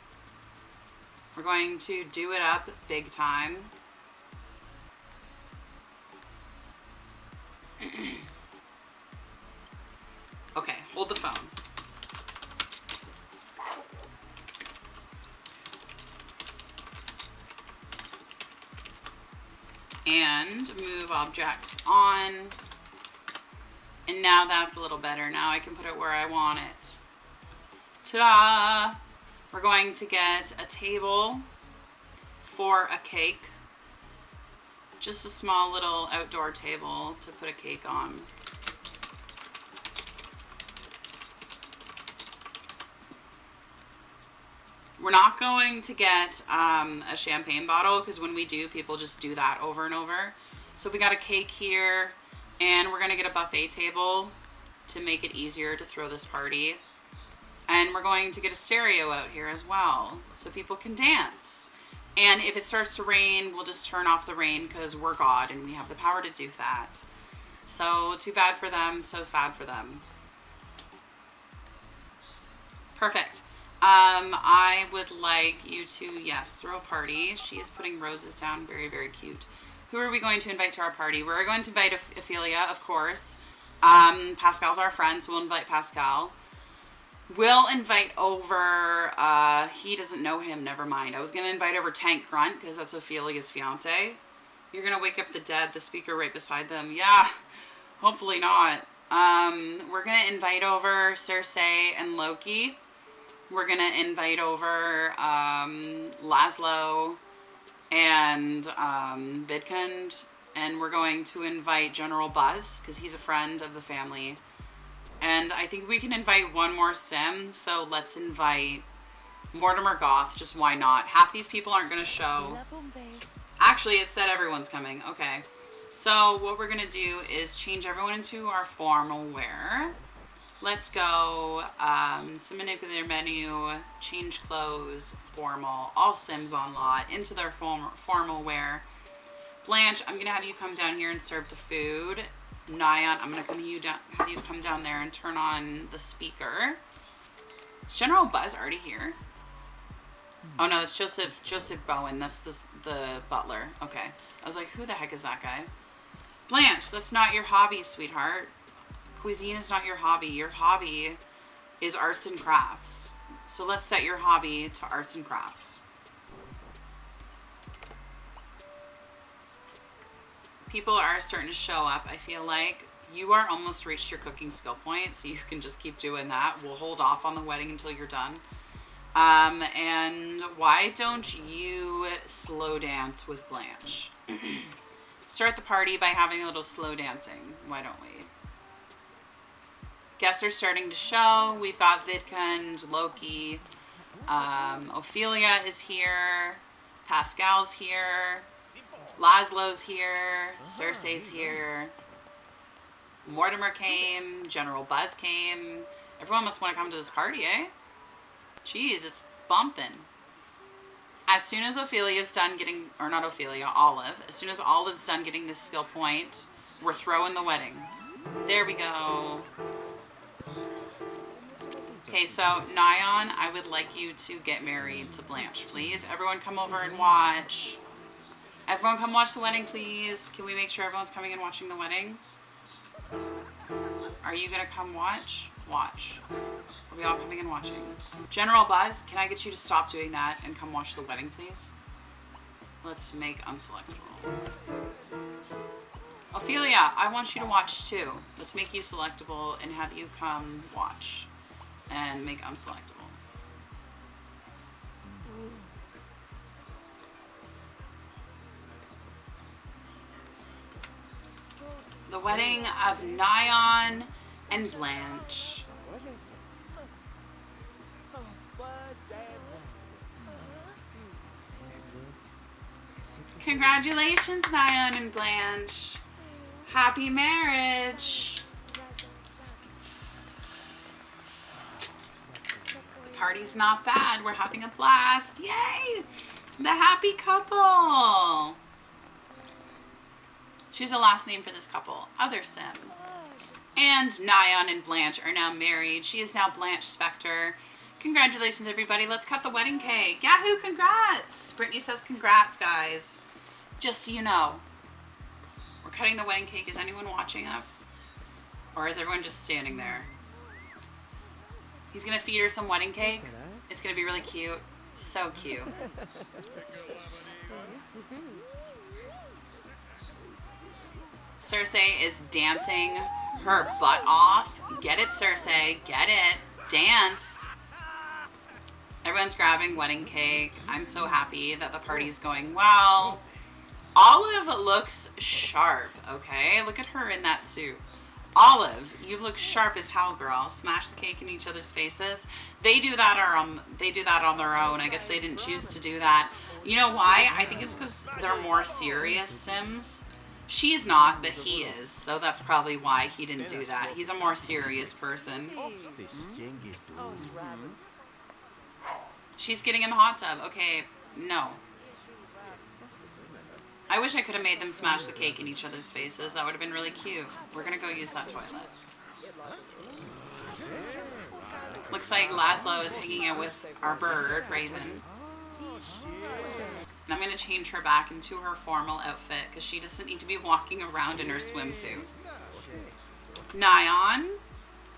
We're going to do it up big time. Okay, hold the phone. And move objects on. And now that's a little better. Now I can put it where I want it. Ta-da! We're going to get a table for a cake. Just a small little outdoor table to put a cake on. We're not going to get a champagne bottle because when we do, people just do that over and over. So we got a cake here, and we're going to get a buffet table to make it easier to throw this party. And we're going to get a stereo out here as well so people can dance. And if it starts to rain, we'll just turn off the rain because we're God and we have the power to do that. So too bad for them, so sad for them. Perfect. I would like you to, yes, throw a party. She is putting roses down. Very, very cute. Who are we going to invite to our party? We're going to invite Ophelia, of course. Pascal's our friend, so we'll invite Pascal. We'll invite over, he doesn't know him, never mind. I was going to invite over Tank Grunt, because that's Ophelia's fiance. You're going to wake up the dead, the speaker right beside them. Yeah, hopefully not. We're going to invite over Cersei and Loki. We're going to invite over Laszlo and Vidkund. And we're going to invite General Buzz, because he's a friend of the family. And I think we can invite one more sim, so let's invite Mortimer Goth, just why not? Half these people aren't going to show. Actually, it said everyone's coming. Okay. So what we're going to do is change everyone into our formal wear. Let's go, sim manipulator menu, change clothes, formal, all sims on lot, into their formal wear. Blanche, I'm going to have you come down here and serve the food. Nyon, I'm going to have you come down there and turn on the speaker. Is General Buzz already here? Oh no, it's Joseph Bowen. That's the butler. Okay. I was like, who the heck is that guy? Blanche, that's not your hobby, sweetheart. Cuisine is not your hobby. Your hobby is arts and crafts. So let's set your hobby to arts and crafts. People are starting to show up, I feel like. you are almost reached your cooking skill point, so you can just keep doing that. We'll hold off on the wedding until you're done. And why don't you slow dance with Blanche? Start the party by having a little slow dancing. Why don't we? Guests are starting to show. We've got Vidkund, Loki, Ophelia is here, Pascal's here, Laszlo's here, Cersei's here, Mortimer came, General Buzz came. Everyone must want to come to this party, eh? Jeez, it's bumping. As soon as Ophelia's done getting, or not Ophelia, Olive, as soon as Olive's done getting this skill point, we're throwing the wedding. There we go. Okay, so Nyon, I would like you to get married to Blanche, please. Everyone come over and watch. Everyone come watch the wedding, please. Can we make sure everyone's coming and watching the wedding? Are you gonna come watch? Watch. Are we all coming and watching? General Buzz, can I get you to stop doing that and come watch the wedding, please? Let's make unselectable. Ophelia, I want you to watch too. Let's make you selectable and have you come watch and make unselectable. The wedding of Nyon and Blanche. Congratulations, Nyon and Blanche. Happy marriage. The party's not bad. We're having a blast. Yay! The happy couple. Choose a last name for this couple. Other Sim. And Nyon and Blanche are now married. She is now Blanche Specter. Congratulations, everybody. Let's cut the wedding cake. Yahoo, congrats. Brittany says congrats, guys. Just so you know, we're cutting the wedding cake. Is anyone watching us? Or is everyone just standing there? He's going to feed her some wedding cake. It's going to be really cute. So cute. Cersei is dancing her butt off. Get it, Cersei. Get it. Dance. Everyone's grabbing wedding cake. I'm so happy that the party's going well. Olive looks sharp, okay? Look at her in that suit. Olive, you look sharp as hell, girl. Smash the cake in each other's faces. They do that on their own. I guess they didn't choose to do that. You know why? I think it's because they're more serious Sims. She's not, but he is. So that's probably why he didn't do that. He's a more serious person. She's getting in the hot tub. Okay, no. I wish I could have made them smash the cake in each other's faces. That would have been really cute. We're going to go use that toilet. Looks like Laszlo is hanging out with our bird, Raven. And I'm going to change her back into her formal outfit because she doesn't need to be walking around in her swimsuit. Nyon,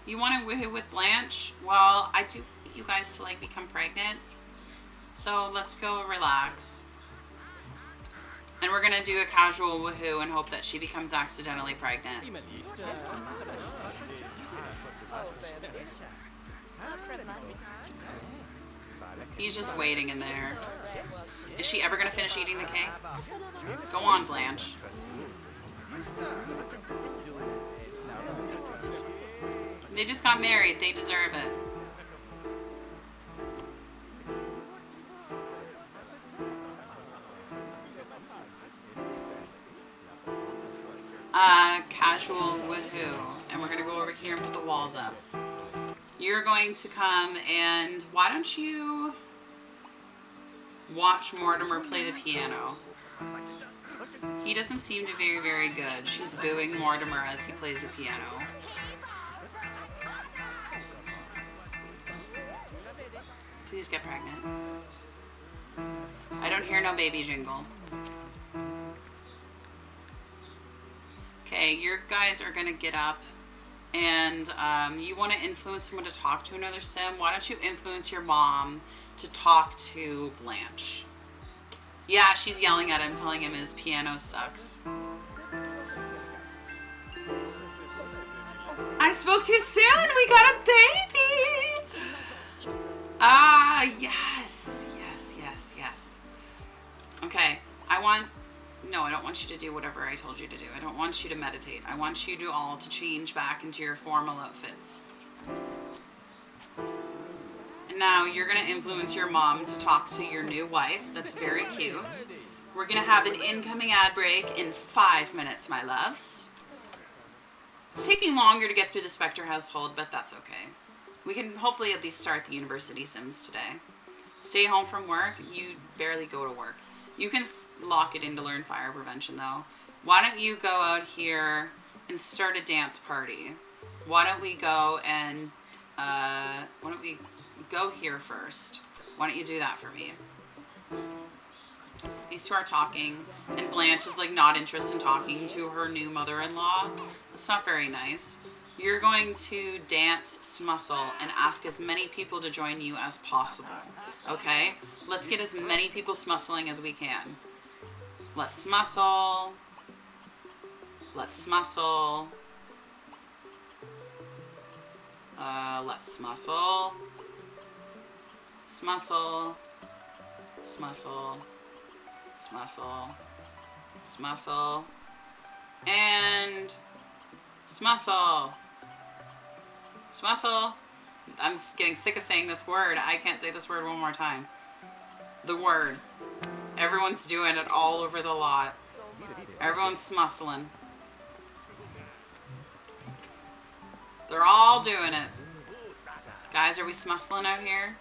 you want to woohoo with Blanche? Well, I do want you guys to like become pregnant. So let's go relax. And we're going to do a casual woohoo and hope that she becomes accidentally pregnant. He's just waiting in there. Is she ever going to finish eating the cake? Go on, Blanche. They just got married. They deserve it. Casual woohoo. And we're going to go over here and put the walls up. You're going to come and why don't you watch Mortimer play the piano? He doesn't seem to be very good. She's booing Mortimer as he plays the piano. Please get pregnant. I don't hear no baby jingle. Okay, your guys are going to get up and you want to influence someone to talk to another Sim. Why don't you influence your mom to talk to Blanche? Yeah, she's yelling at him, telling him his piano sucks. spoke too soon. We got a baby. Ah, yes. Yes, yes, yes. Okay, no, I don't want you to do whatever I told you to do. I don't want you to meditate. I want you to all to change back into your formal outfits. And now you're going to influence your mom to talk to your new wife. That's very cute. We're going to have an incoming ad break in 5 minutes, my loves. It's taking longer to get through the Specter household, but that's okay. We can hopefully at least start the university sims today. Stay home from work. You barely go to work. You can lock it in to learn fire prevention, though. Why don't you go out here and start a dance party? Why don't we go and, why don't we go here first? Why don't you do that for me? These two are talking, and Blanche is, like, not interested in talking to her new mother-in-law. That's not very nice. You're going to dance smussle and ask as many people to join you as possible. Okay? Let's get as many people smussling as we can. Let's smussle. Let's smussle. Let's smussle. Smussle. Smussle. Smussle. Smussle. And smussle. Smussle. I'm just getting sick of saying this word. I can't say this word one more time. The word. Everyone's doing it all over the lot. Everyone's smussling. They're all doing it. Guys, are we smussling out here?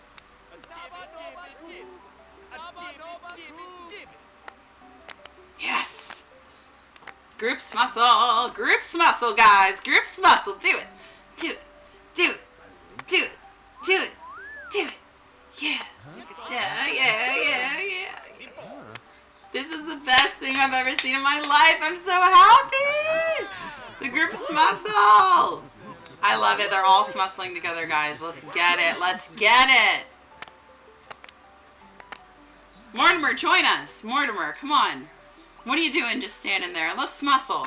Yes! Group smussle! Group smussle, guys! Group smussle! Do it! Do it! Do it! Do it! Do it! Do it! Yeah! Yeah, yeah, yeah, yeah! This is the best thing I've ever seen in my life! I'm so happy! The group smussle! I love it. They're all smussling together, guys. Let's get it. Let's get it! Mortimer, join us! Mortimer, come on! What are you doing just standing there? Let's smussle.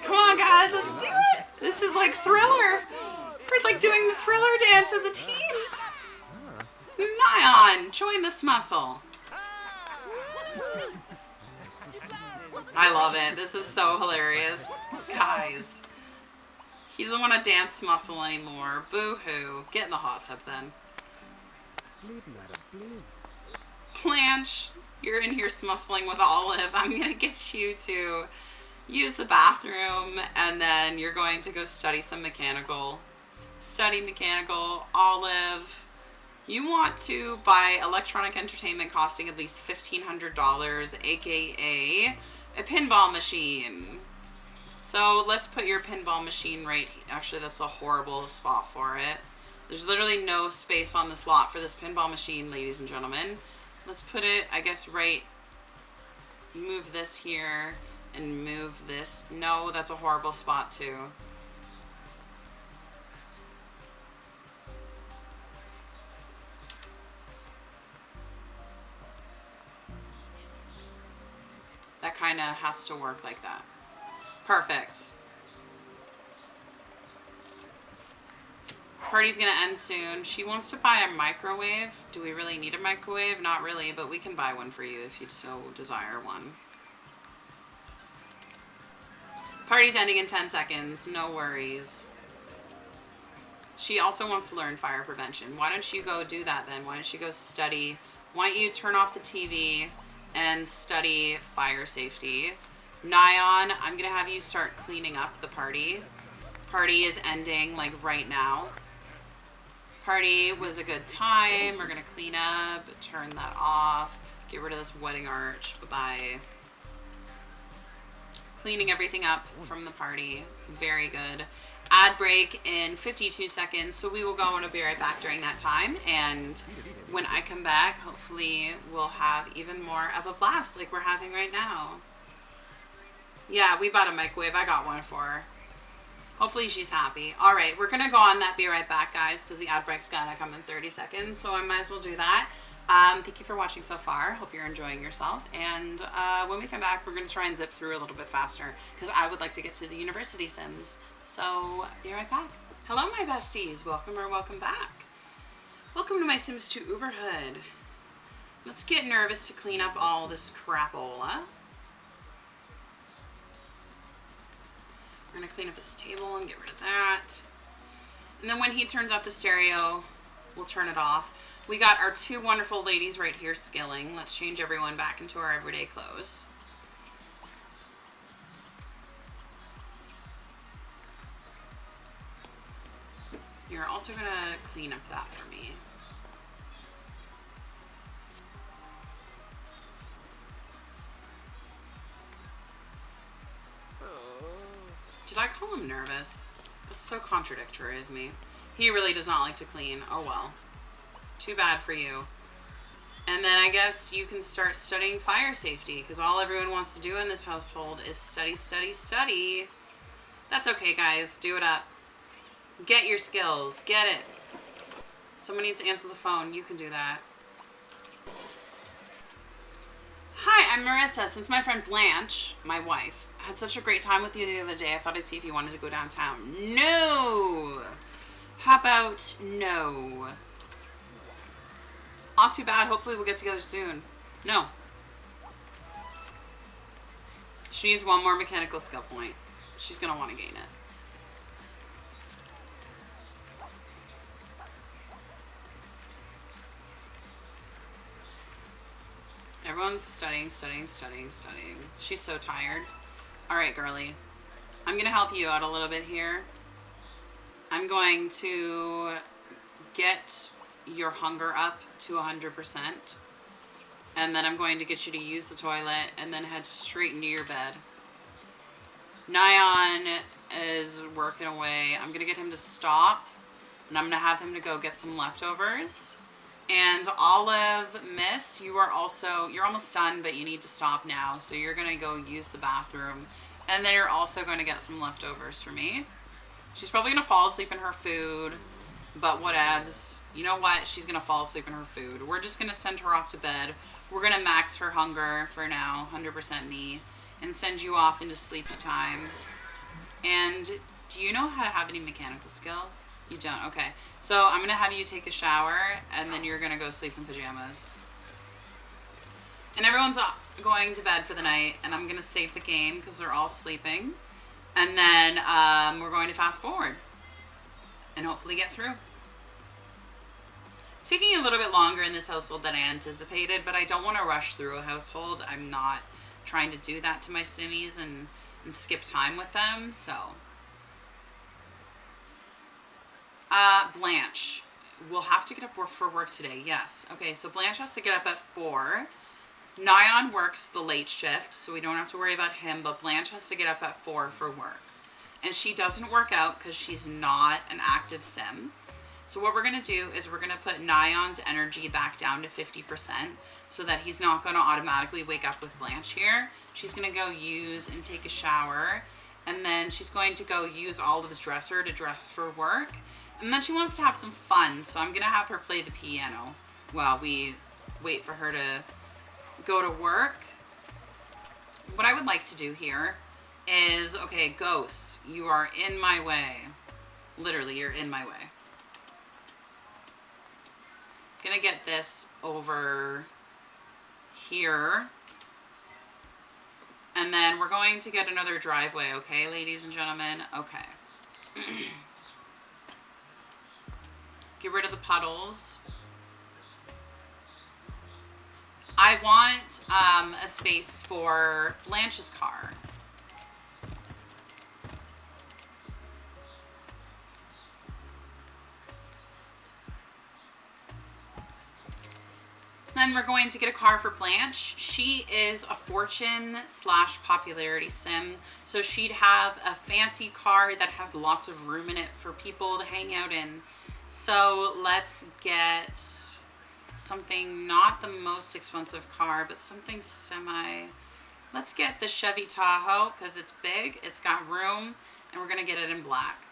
Come on, guys, let's do it. This is like Thriller. We're like doing the Thriller dance as a team. Nyon, join the smussle. I love it. This is so hilarious. Guys, he doesn't want to dance smussle anymore. Boo-hoo. Get in the hot tub then. Blanche, you're in here smussling with Olive. I'm going to get you to use the bathroom, and then you're going to go study some mechanical. Study mechanical. Olive, you want to buy electronic entertainment costing at least $1,500, aka a pinball machine. So let's put your pinball machine right here. Actually, that's a horrible spot for it. There's literally no space on this lot for this pinball machine, ladies and gentlemen. Let's put it, I guess, right, move this here and move this. No, that's a horrible spot too. That kind of has to work like that. Perfect. Party's gonna end soon. She wants to buy a microwave. Do we really need a microwave? Not really, but we can buy one for you if you so desire one. Party's ending in 10 seconds. No worries. She also wants to learn fire prevention. Why don't you go do that then? Why don't you go study? Why don't you turn off the TV and study fire safety? Nyon, I'm gonna have you start cleaning up the party. Party is ending like right now. Party was a good time. We're gonna clean up, turn that off, get rid of this wedding arch. Bye-bye. Cleaning everything up from the party. Very good. Ad break in 52 seconds, so we will go and I'll be right back during that time. And when I come back, hopefully we'll have even more of a blast like we're having right now. Yeah, we bought a microwave. I got one for her. Hopefully she's happy. All right, we're going to go on that. Be right back, guys, because the ad break's going to come in 30 seconds, so I might as well do that. Thank you for watching so far. Hope you're enjoying yourself. And when we come back, we're going to try and zip through a little bit faster because I would like to get to the university sims. So be right back. Hello, my besties. Welcome or welcome back. Welcome to my Sims 2 Uberhood. Let's get nervous to clean up all this crapola. We're going to clean up this table and get rid of that. And then when he turns off the stereo, we'll turn it off. We got our two wonderful ladies right here skilling. Let's change everyone back into our everyday clothes. You're also going to clean up that for me. Did I call him nervous? That's so contradictory of me. He really does not like to clean. Oh well. Too bad for you. And then I guess you can start studying fire safety, because all everyone wants to do in this household is study, study, study. That's okay, guys. Do it up. Get your skills. Get it. Someone needs to answer the phone. You can do that. Hi, I'm Marissa. Since my friend Blanche, my wife, had such a great time with you the other day, I thought I'd see if you wanted to go downtown. No! How about no? Not too bad. Hopefully we'll get together soon. No. She needs one more mechanical skill point. She's going to want to gain it. Everyone's studying, studying, studying, studying. She's so tired. All right, girly. I'm going to help you out a little bit here. I'm going to get your hunger up to 100%. And then I'm going to get you to use the toilet and then head straight into your bed. Nyon is working away. I'm going to get him to stop. And I'm going to have him to go get some leftovers. And Olive, Miss, you're almost done, but you need to stop now. So you're going to go use the bathroom. And then you're also going to get some leftovers for me. She's probably going to fall asleep in her food. But whatevs. You know what? She's going to fall asleep in her food. We're just going to send her off to bed. We're going to max her hunger for now, 100% me. And send you off into sleepy time. And do you know how to have any mechanical skill? You don't? Okay. So I'm going to have you take a shower, and then you're going to go sleep in pajamas. And everyone's going to bed for the night, and I'm going to save the game because they're all sleeping. And then we're going to fast forward and hopefully get through. It's taking a little bit longer in this household than I anticipated, but I don't want to rush through a household. I'm not trying to do that to my Simmies and skip time with them, so... Blanche will have to get up for work today. Yes. Okay, so Blanche has to get up at 4. Nyon works the late shift, so we don't have to worry about him, but Blanche has to get up at 4 for work. And she doesn't work out because she's not an active Sim. So what we're going to do is we're going to put Nyon's energy back down to 50% so that he's not going to automatically wake up with Blanche here. She's going to go use and take a shower, and then she's going to go use Olive's dresser to dress for work. And then she wants to have some fun, so I'm going to have her play the piano while we wait for her to go to work. What I would like to do here is, okay, ghosts, you are in my way. Literally, you're in my way. Gonna get this over here. And then we're going to get another driveway, okay, ladies and gentlemen? Okay. Get rid of the puddles. I want a space for Blanche's car. Then we're going to get a car for Blanche. She is a fortune/popularity sim, so she'd have a fancy car that has lots of room in it for people to hang out in. So let's get something, not the most expensive car, but something semi. Let's get the Chevy Tahoe because it's big, it's got room, and we're going to get it in black.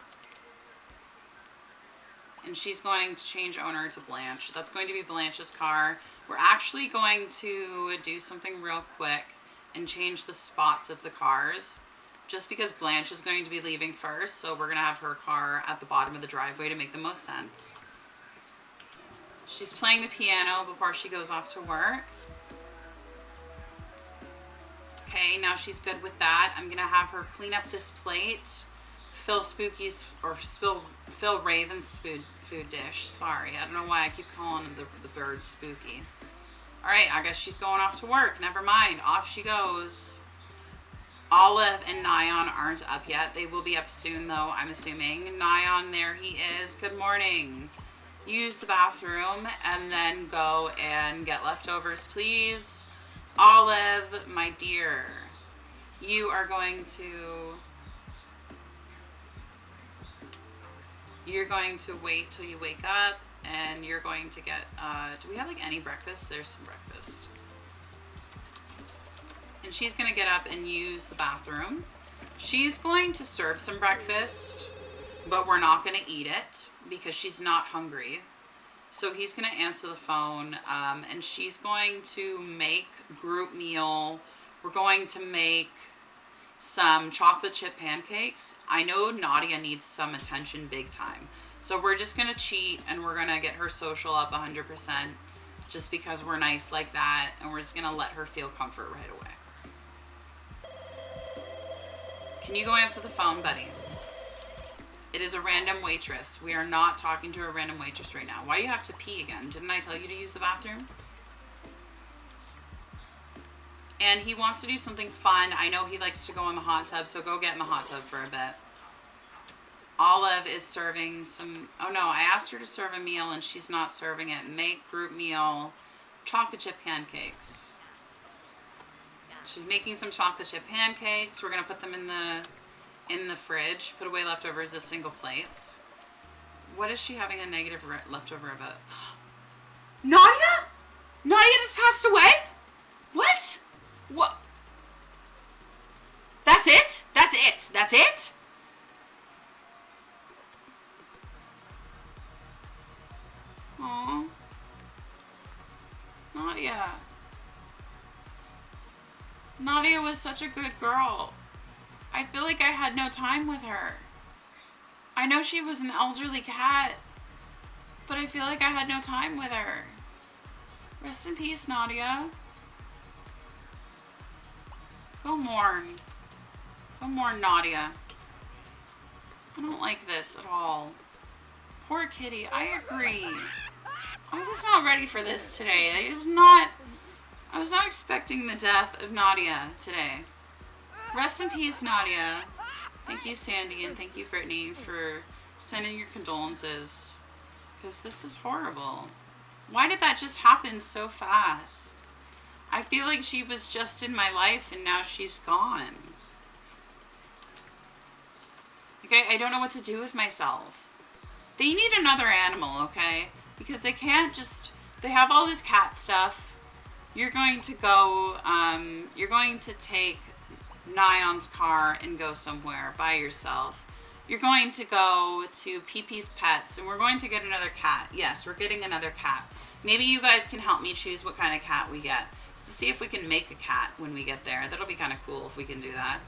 And she's going to change owner to Blanche. That's going to be Blanche's car. We're actually going to do something real quick and change the spots of the cars just because Blanche is going to be leaving first, so we're going to have her car at the bottom of the driveway to make the most sense. She's playing the piano before she goes off to work. Okay, now she's good with that. I'm going to have her clean up this plate. Phil Raven's food dish. Sorry, I don't know why I keep calling the bird Spooky. Alright, I guess she's going off to work. Never mind. Off she goes. Olive and Nyon aren't up yet. They will be up soon, though, I'm assuming. Nyon, there he is. Good morning. Use the bathroom and then go and get leftovers, please. Olive, my dear, you are going to... You're going to wait till you wake up, and you're going to get, do we have, like, any breakfast? There's some breakfast. And she's going to get up and use the bathroom. She's going to serve some breakfast, but we're not going to eat it because she's not hungry. So he's going to answer the phone, and she's going to make group meal. We're going to make some chocolate chip pancakes. I know Nadia needs some attention big time. So we're just going to cheat, and we're going to get her social up 100% just because we're nice like that, and we're just going to let her feel comfort right away. Can you go answer the phone, buddy? It is a random waitress. We are not talking to a random waitress right now. Why do you have to pee again? Didn't I tell you to use the bathroom? And he wants to do something fun. I know he likes to go in the hot tub, so go get in the hot tub for a bit. Olive is serving some... Oh, no, I asked her to serve a meal, and she's not serving it. Make group meal chocolate chip pancakes. She's making some chocolate chip pancakes. We're going to put them in the fridge. Put away leftovers as single plates. What is she having a negative leftover about? Nadia? Nadia just passed away? What? What? That's it? That's it? That's it? Aww. Nadia. Nadia was such a good girl. I feel like I had no time with her. I know she was an elderly cat, but I feel like I had no time with her. Rest in peace, Nadia. Go mourn. Go mourn, Nadia. I don't like this at all. Poor kitty. I agree. I was not ready for this today. I was not expecting the death of Nadia today. Rest in peace, Nadia. Thank you, Sandy, and thank you, Brittany, for sending your condolences. Because this is horrible. Why did that just happen so fast? I feel like she was just in my life, and now she's gone. Okay, I don't know what to do with myself. They need another animal, okay? Because they can't just... They have all this cat stuff. You're going to go... you're going to take Nyon's car and go somewhere by yourself. You're going to go to Pee-Pee's Pets, and we're going to get another cat. Yes, we're getting another cat. Maybe you guys can help me choose what kind of cat we get. To see if we can make a cat when we get there. That'll be kind of cool if we can do that.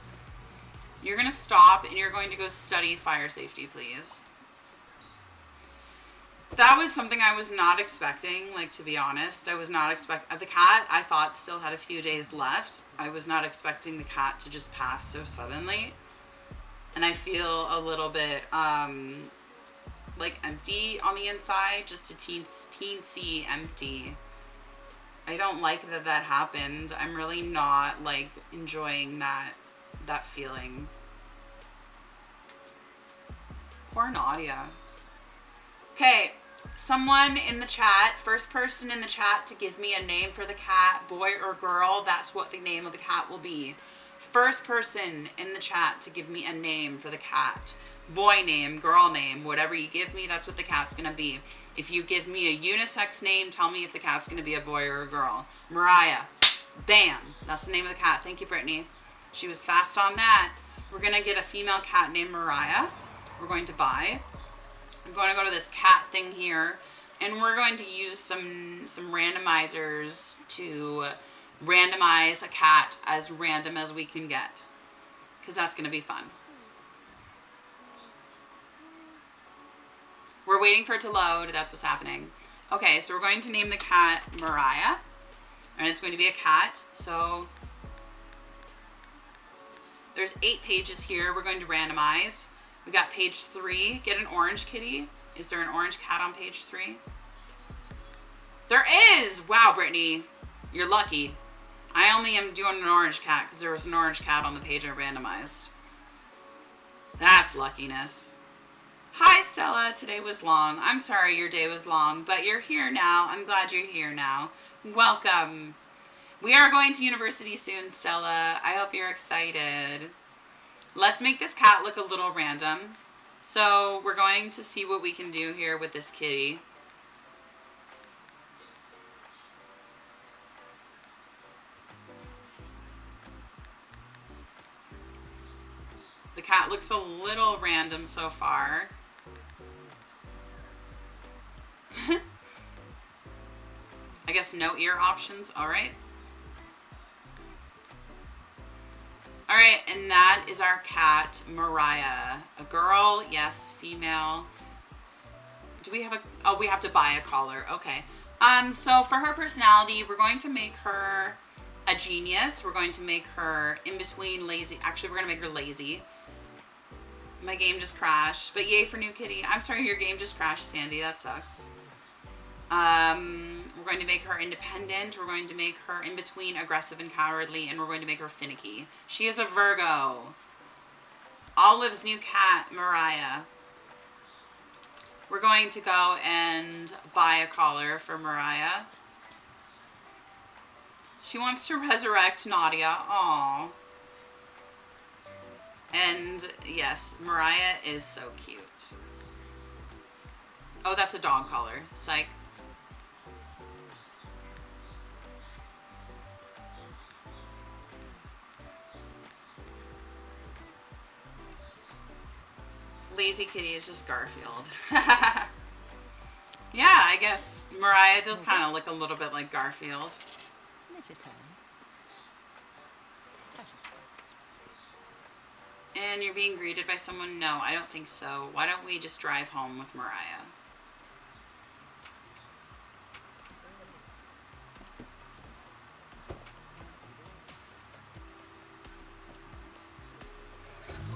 You're going to stop, and you're going to go study fire safety, please. That was something I was not expecting, like, to be honest. I was not expecting... The cat, I thought, still had a few days left. I was not expecting the cat to just pass so suddenly. And I feel a little bit, like, empty on the inside. Just a teensy empty. I don't like that that happened. I'm really not, like, enjoying that feeling. Poor Nadia. Okay, someone in the chat, first person in the chat to give me a name for the cat, boy or girl, that's what the name of the cat will be. First person in the chat to give me a name for the cat. Boy name, girl name, whatever you give me, that's what the cat's going to be. If you give me a unisex name, tell me if the cat's going to be a boy or a girl. Mariah. Bam. That's the name of the cat. Thank you, Brittany. She was fast on that. We're going to get a female cat named Mariah. We're going to buy. I'm going to go to this cat thing here, and we're going to use some randomizers to randomize a cat as random as we can get. because that's going to be fun. We're waiting for it to load. That's what's happening. Okay, so we're going to name the cat Mariah, and it's going to be a cat. So there's 8 pages here. We're going to randomize. We got page 3. Get an orange kitty. Is there an orange cat on page 3? There is! Wow, Brittany. You're lucky. I only am doing an orange cat because there was an orange cat on the page I randomized. That's luckiness. Hi, Stella. Today was long. I'm sorry your day was long, but you're here now. I'm glad you're here now. Welcome. We are going to university soon, Stella. I hope you're excited. Let's make this cat look a little random. So we're going to see what we can do here with this kitty. The cat looks a little random so far. I guess no ear options. All right. All right, and that is our cat, Mariah. A girl, yes, female. Do we have a, oh, we have to buy a collar. Okay. So for her personality, we're going to make her a genius. We're going to make her in between lazy. Actually, we're going to make her lazy. My game just crashed, but yay for new kitty. I'm sorry your game just crashed, Sandy. That sucks. We're going to make her independent. We're going to make her in between aggressive and cowardly, and we're going to make her finicky. She is a Virgo. Olive's new cat, Mariah. We're going to go and buy a collar for Mariah. She wants to resurrect Nadia. Aww. And yes, Mariah is so cute. Oh, that's a dog collar. Psych. Lazy kitty is just Garfield. Yeah, I guess Mariah does kind of look a little bit like Garfield. And you're being greeted by someone? No, I don't think so. Why don't we just drive home with Mariah?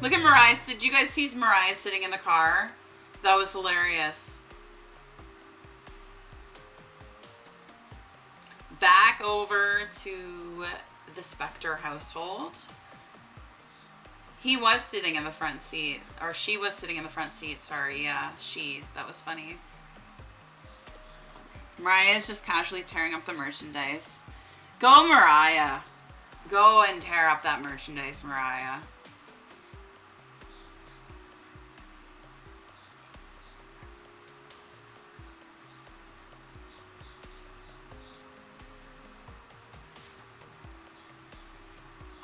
Look at Mariah. Did you guys see Mariah sitting in the car? That was hilarious. Back over to the Specter household. He was sitting in the front seat. Or she was sitting in the front seat. Sorry, yeah. She. That was funny. Mariah is just casually tearing up the merchandise. Go, Mariah. Go and tear up that merchandise, Mariah.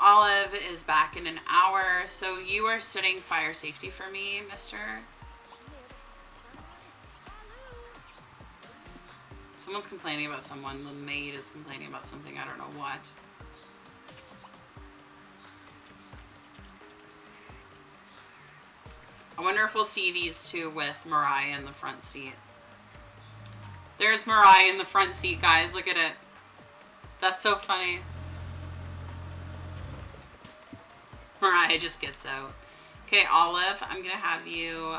Olive is back in an hour, so you are studying fire safety for me, mister? Someone's complaining about someone. The maid is complaining about something. I don't know what. I wonder if we'll see these two with Mariah in the front seat. There's Mariah in the front seat, guys. Look at it. That's so funny. Mariah just gets out. Okay, Olive, I'm going to have you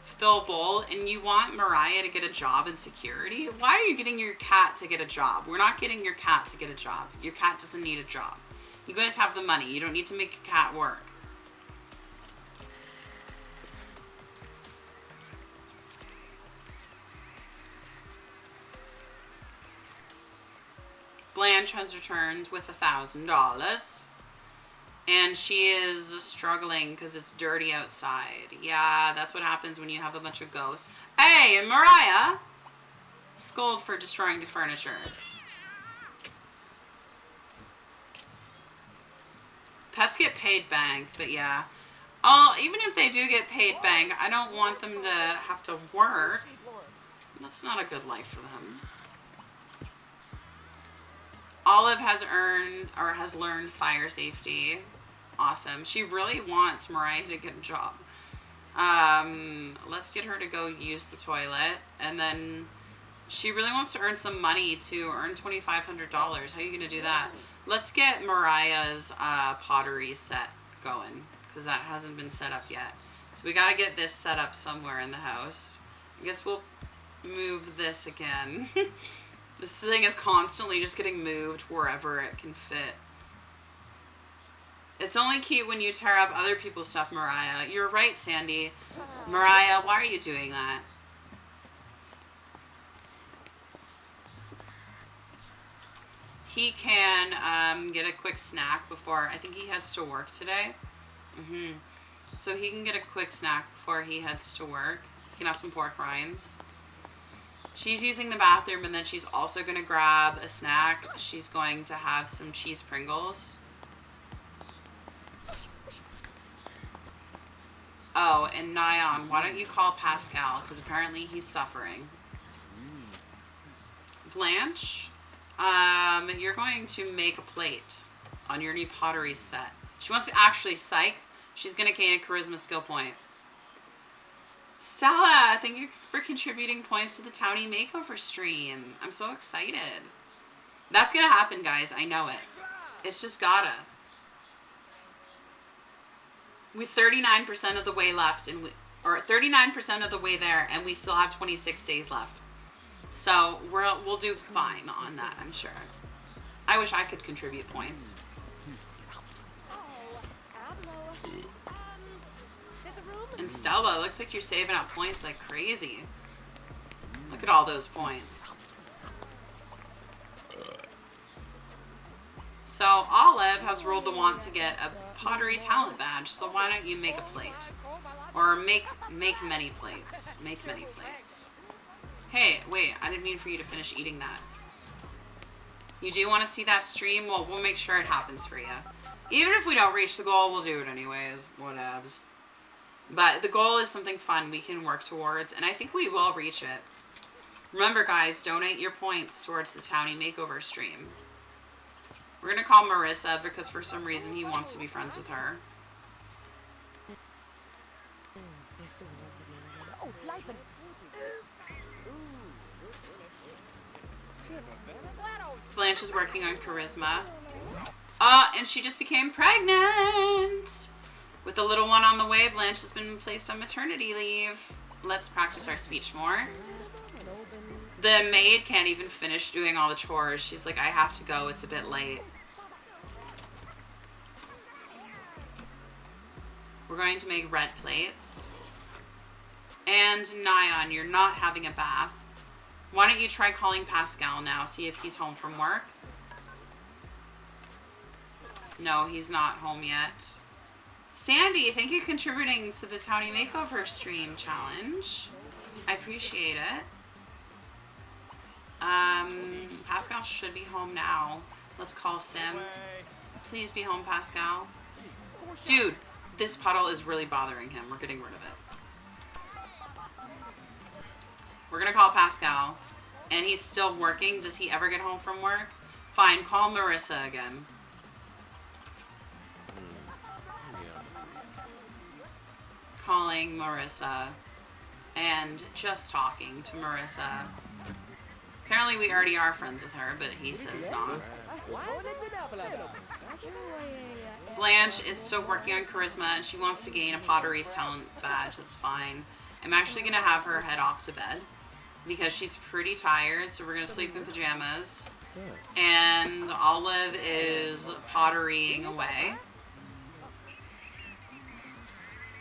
fill a bowl. And you want Mariah to get a job in security? Why are you getting your cat to get a job? We're not getting your cat to get a job. Your cat doesn't need a job. You guys have the money. You don't need to make your cat work. Blanche has returned with $1,000. And she is struggling because it's dirty outside. Yeah, that's what happens when you have a bunch of ghosts. Hey, and Mariah! Scold for destroying the furniture. Pets get paid bank, but yeah. Oh, even if they do get paid bank, I don't want them to have to work. That's not a good life for them. Olive has learned fire safety. Awesome. She really wants Mariah to get a job. Let's get her to go use the toilet. And then she really wants to earn some money to earn $2,500. How are you going to do that? Let's get Mariah's pottery set going, because that hasn't been set up yet. So we got to get this set up somewhere in the house. I guess we'll move this again. This thing is constantly just getting moved wherever it can fit. It's only cute when you tear up other people's stuff, Mariah. You're right, Sandy. Mariah, why are you doing that? He can get a quick snack before, I think he heads to work today. So he can get a quick snack before he heads to work. He can have some pork rinds. She's using the bathroom, and then she's also going to grab a snack. She's going to have some cheese Pringles. Oh, and Nyon, why don't you call Pascal? Because apparently he's suffering. Blanche, you're going to make a plate on your new pottery set. She wants to actually psych. She's going to gain a charisma skill point. Stella, thank you for contributing points to the Townie Makeover stream. I'm so excited. That's going to happen, guys. I know it. It's just gotta. With 39% of the way left, or 39% of the way there, and we still have 26 days left. So we'll do fine on that, I'm sure. I wish I could contribute points. And Stella, looks like you're saving up points like crazy. Look at all those points. So Olive has rolled the want to get a pottery talent badge, so why don't you make a plate? Or make many plates. Make many plates. Hey, wait, I didn't mean for you to finish eating that. You do want to see that stream? Well, we'll make sure it happens for you. Even if we don't reach the goal, we'll do it anyways. Whatevs. But the goal is something fun we can work towards, and I think we will reach it. Remember, guys, donate your points towards the Townie Makeover stream. We're going to call Marissa because for some reason he wants to be friends with her. Blanche is working on charisma. And she just became pregnant! With the little one on the way, Blanche has been placed on maternity leave. Let's practice our speech more. The maid can't even finish doing all the chores. She's like, I have to go, it's a bit late. We're going to make red plates. And Nyon, you're not having a bath. Why don't you try calling Pascal now, see if he's home from work? No, he's not home yet. Sandy, thank you for contributing to the Townie Makeover stream challenge. I appreciate it. Pascal should be home now. Let's call Sim. Please be home, Pascal. Dude, this puddle is really bothering him. We're getting rid of it. We're gonna call Pascal. And he's still working. Does he ever get home from work? Fine, call Marissa again. Calling Marissa and just talking to Marissa. Apparently we already are friends with her, but he says not. Blanche is still working on charisma and she wants to gain a pottery's talent badge. That's fine. I'm actually going to have her head off to bed because she's pretty tired, so we're going to sleep in pajamas. And Olive is potterying away.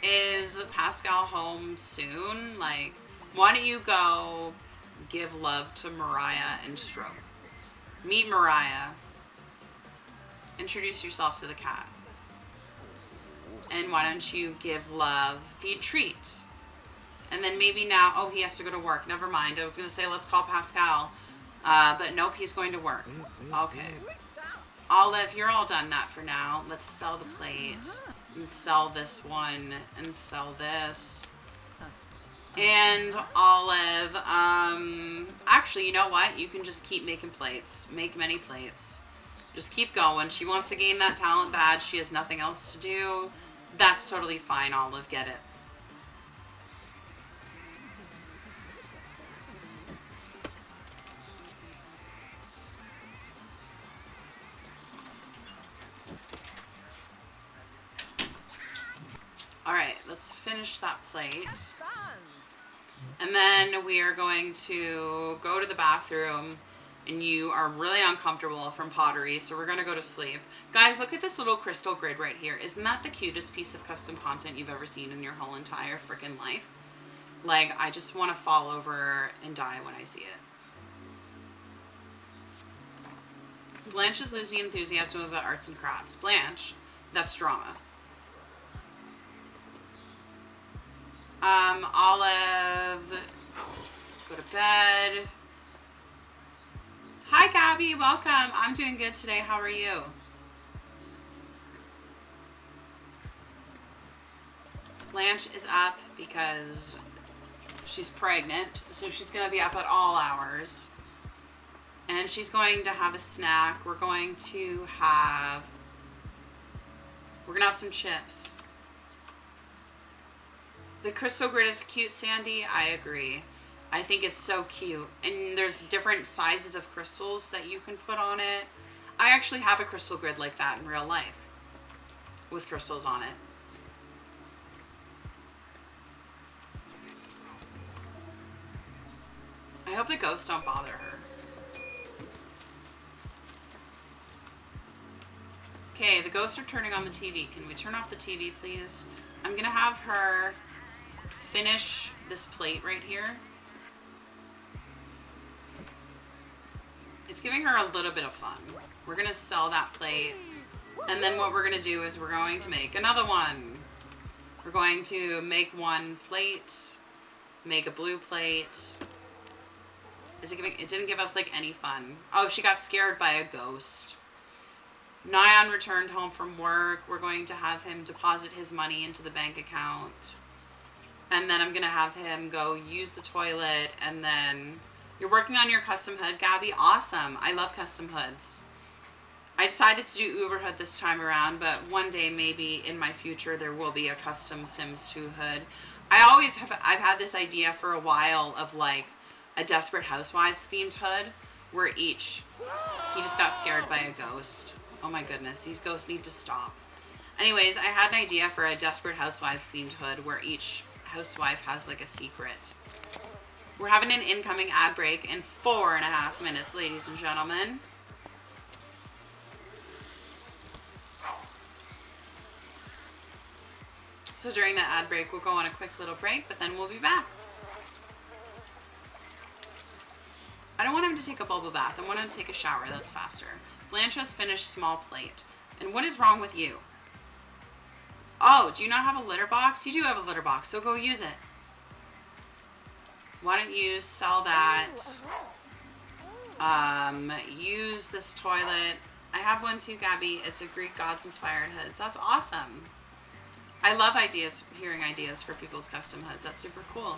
Is Pascal home soon? Like, why don't you go give love to Mariah and stroke? Meet Mariah. Introduce yourself to the cat. And why don't you give love, feed treat. And then maybe now, oh, he has to go to work. Never mind. I was going to say, let's call Pascal. But nope, he's going to work. Okay. Olive, you're all done that for now. Let's sell the plate. And sell this one. And sell this. And Olive, actually, you know what? You can just keep making plates. Make many plates. Just keep going. She wants to gain that talent badge. She has nothing else to do. That's totally fine, Olive. Get it. Alright, let's finish that plate. And then we are going to go to the bathroom, and you are really uncomfortable from pottery, so we're going to go to sleep. Guys, look at this little crystal grid right here. Isn't that the cutest piece of custom content you've ever seen in your whole entire freaking life? Like, I just want to fall over and die when I see it. Blanche is losing enthusiasm about arts and crafts. Blanche, that's drama. Olive, go to bed. Hi, Gabby, welcome. I'm doing good today. How are you? Blanche is up because she's pregnant, so she's going to be up at all hours. And she's going to have a snack. We're going to have some chips. The crystal grid is cute, Sandy. I agree. I think it's so cute. And there's different sizes of crystals that you can put on it. I actually have a crystal grid like that in real life with crystals on it. I hope the ghosts don't bother her. Okay, the ghosts are turning on the TV. Can we turn off the TV, please? I'm going to have her finish this plate right here. It's giving her a little bit of fun. We're going to sell that plate. And then what we're going to do is we're going to make another one. We're going to make one plate. Make a blue plate. It didn't give us like any fun. Oh, she got scared by a ghost. Nyon returned home from work. We're going to have him deposit his money into the bank account. And then I'm going to have him go use the toilet. And then you're working on your custom hood, Gabby. Awesome. I love custom hoods. I decided to do Uberhood this time around, but one day maybe in my future there will be a custom Sims 2 hood. I've had this idea for a while of like a Desperate Housewives themed hood where he just got scared by a ghost. Oh my goodness, these ghosts need to stop. Anyways, I had an idea for a Desperate Housewives themed hood where each housewife has like a secret. We're having an incoming ad break in 4.5 minutes, ladies and gentlemen. So during that ad break, we'll go on a quick little break, but then we'll be back. I don't want him to take a bubble bath. I want him to take a shower. That's faster. Blanche has finished small plate. And what is wrong with you? Oh, do you not have a litter box? You do have a litter box, so go use it. Why don't you sell that? Use this toilet. I have one too, Gabby. It's a Greek gods inspired hood. That's awesome. I love hearing ideas for people's custom hoods. That's super cool.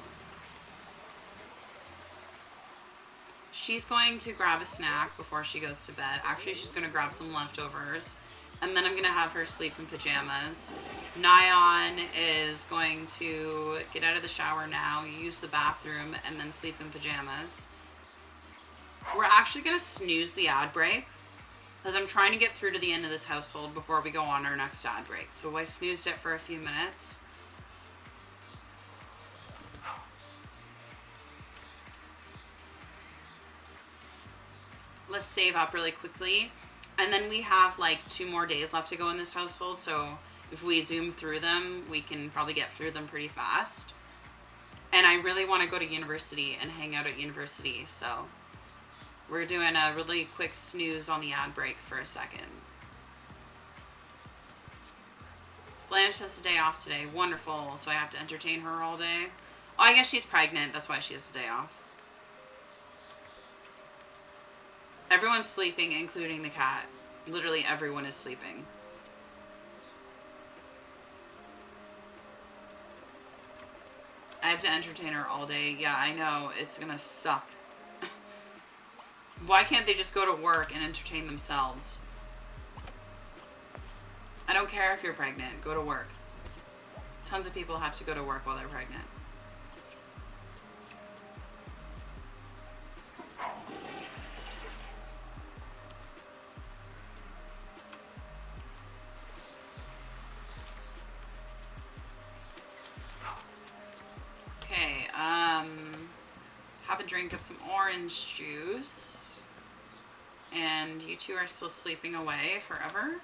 She's going to grab a snack before she goes to bed. Actually, she's going to grab some leftovers. And then I'm going to have her sleep in pajamas. Nyon is going to get out of the shower now, use the bathroom, and then sleep in pajamas. We're actually going to snooze the ad break, because I'm trying to get through to the end of this household before we go on our next ad break. So I snoozed it for a few minutes. Let's save up really quickly. And then we have like 2 more days left to go in this household. So if we zoom through them, we can probably get through them pretty fast. And I really want to go to university and hang out at university. So we're doing a really quick snooze on the ad break for a second. Blanche has a day off today. Wonderful. So I have to entertain her all day. Oh, I guess she's pregnant. That's why she has a day off. Everyone's sleeping, including the cat. Literally everyone is sleeping. I have to entertain her all day. Yeah, I know. It's gonna suck. Why can't they just go to work and entertain themselves? I don't care if you're pregnant. Go to work. Tons of people have to go to work while they're pregnant. Okay, have a drink of some orange juice. And you two are still sleeping away forever.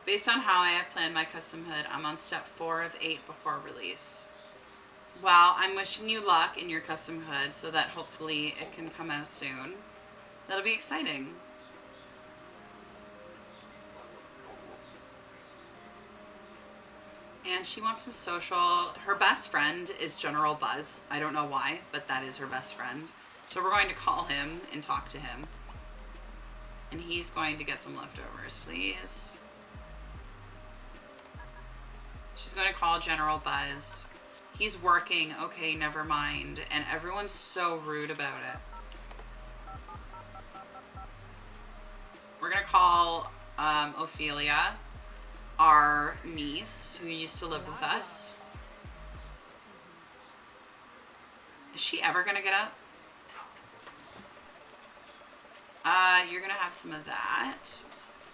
Based on how I have planned my custom hood, I'm on step 4 of 8 before release. Well, I'm wishing you luck in your custom hood so that hopefully it can come out soon. That'll be exciting. And she wants some social. Her best friend is General Buzz. I don't know why, but that is her best friend. So we're going to call him and talk to him. And he's going to get some leftovers, please. She's going to call General Buzz. He's working. Okay, never mind. And everyone's so rude about it. We're going to call Ophelia, our niece, who used to live with us. Is she ever going to get up? You're going to have some of that.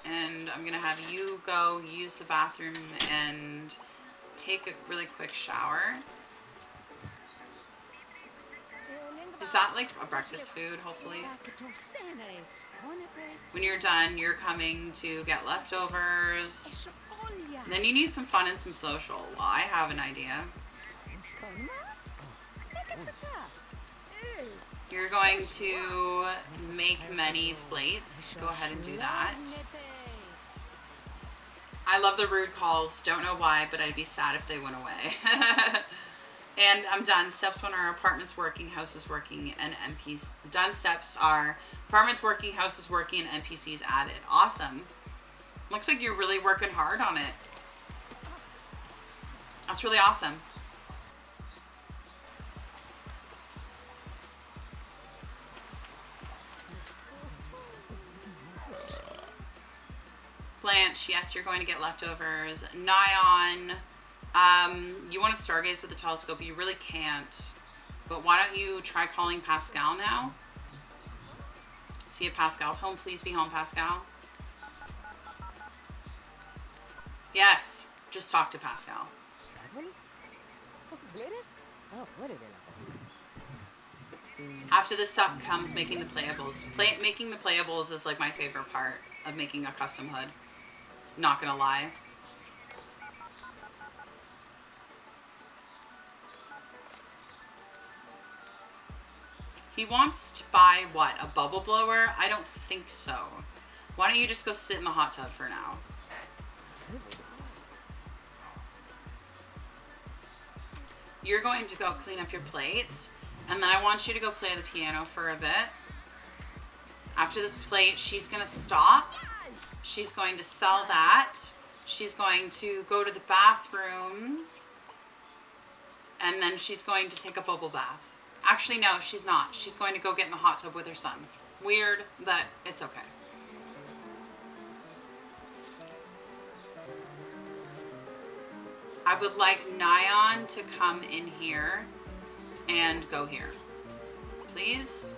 And I'm going to have you go use the bathroom and take a really quick shower. Is that like a breakfast food, hopefully? When you're done, you're coming to get leftovers. Then you need some fun and some social. Well, I have an idea. You're going to make many plates. Go ahead and do that. I love the rude calls. Don't know why, but I'd be sad if they went away. And I'm done. Steps 1 are apartments working, houses working, and NPCs. Done steps are apartments working, houses working, and NPCs added. Awesome. Looks like you're really working hard on it. That's really awesome. Blanche, yes, you're going to get leftovers. Nyon, you want to stargaze with the telescope. You really can't. But why don't you try calling Pascal now? See if Pascal's home. Please be home, Pascal. Yes, just talk to Pascal. After this step comes making the playables. Making the playables is like my favorite part of making a custom hood. Not gonna lie. He wants to buy what? A bubble blower? I don't think so. Why don't you just go sit in the hot tub for now? You're going to go clean up your plates, and then I want you to go play the piano for a bit. After this plate, she's gonna stop. She's going to sell that. She's going to go to the bathroom. And then she's going to take a bubble bath. Actually, no, she's not. She's going to go get in the hot tub with her son. Weird, but it's okay. I would like Nyon to come in here and go here. Please?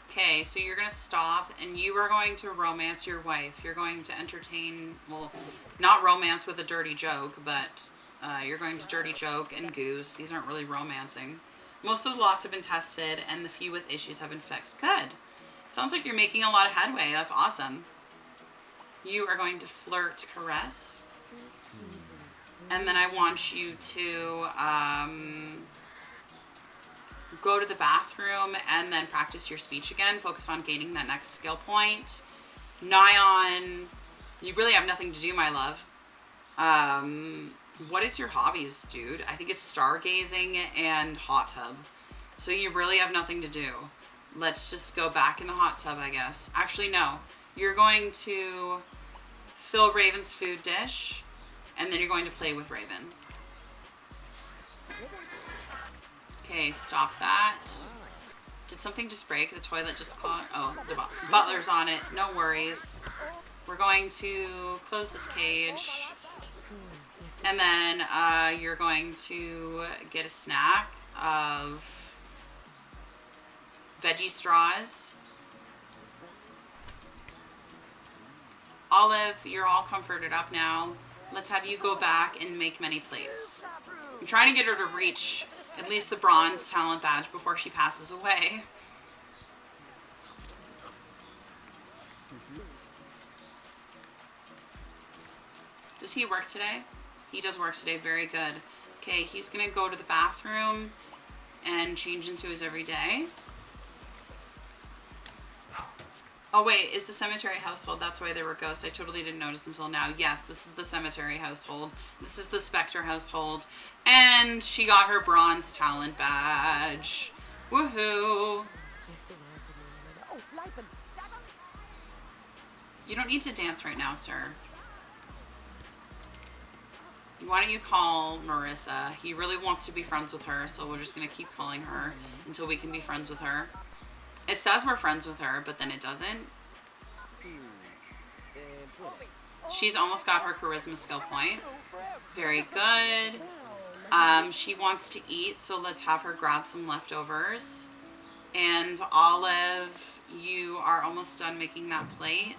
Okay, so you're going to stop, and you are going to romance your wife. You're going to entertain, well, not romance with a dirty joke, but you're going to dirty joke and goose. These aren't really romancing. Most of the lots have been tested, and the few with issues have been fixed. Good. Sounds like you're making a lot of headway. That's awesome. You are going to flirt, caress. And then I want you to go to the bathroom and then practice your speech again. Focus on gaining that next skill point. Nyon, you really have nothing to do, my love. What is your hobbies, dude? I think it's stargazing and hot tub. So you really have nothing to do. Let's just go back in the hot tub, I guess. Actually, no. You're going to fill Raven's food dish, and then you're going to play with Raven. Okay, stop that. Did something just break? The toilet just clogged? Oh, the butler's on it. No worries. We're going to close this cage. And then you're going to get a snack of veggie straws. Olive, you're all comforted up now. Let's have you go back and make many plates. I'm trying to get her to reach at least the bronze talent badge before she passes away. Does he work today? He does work today. Very good. Okay, he's going to go to the bathroom and change into his everyday. Oh, wait. Is the cemetery household? That's why there were ghosts. I totally didn't notice until now. Yes, this is the cemetery household. This is the Specter household. And she got her bronze talent badge. Woohoo! You don't need to dance right now, sir. Why don't you call Marissa? He really wants to be friends with her, so we're just going to keep calling her until we can be friends with her. It says we're friends with her, but then it doesn't. She's almost got her charisma skill point. Very good. She wants to eat, so let's have her grab some leftovers. And Olive, you are almost done making that plate.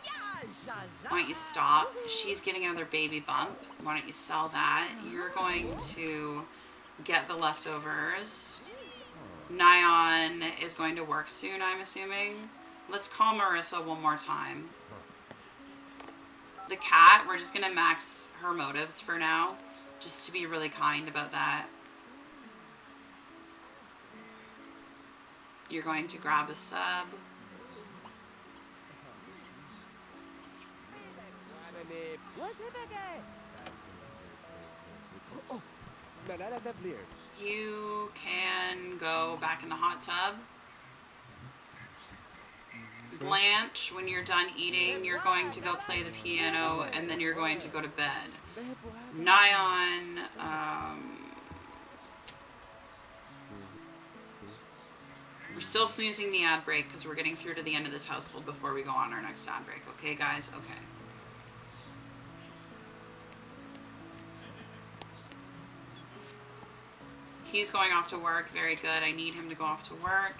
Why don't you stop? She's getting another baby bump. Why don't you sell that? You're going to get the leftovers. Nyon is going to work soon, I'm assuming. Let's call Marissa one more time. The cat, we're just going to max her motives for now, just to be really kind about that. You're going to grab a sub. You can go back in the hot tub. Blanche, when you're done eating, you're going to go play the piano, and then you're going to go to bed. Nyon, we're still snoozing the ad break because we're getting through to the end of this household before we go on our next ad break. Okay, guys? Okay. He's going off to work. Very good. I need him to go off to work.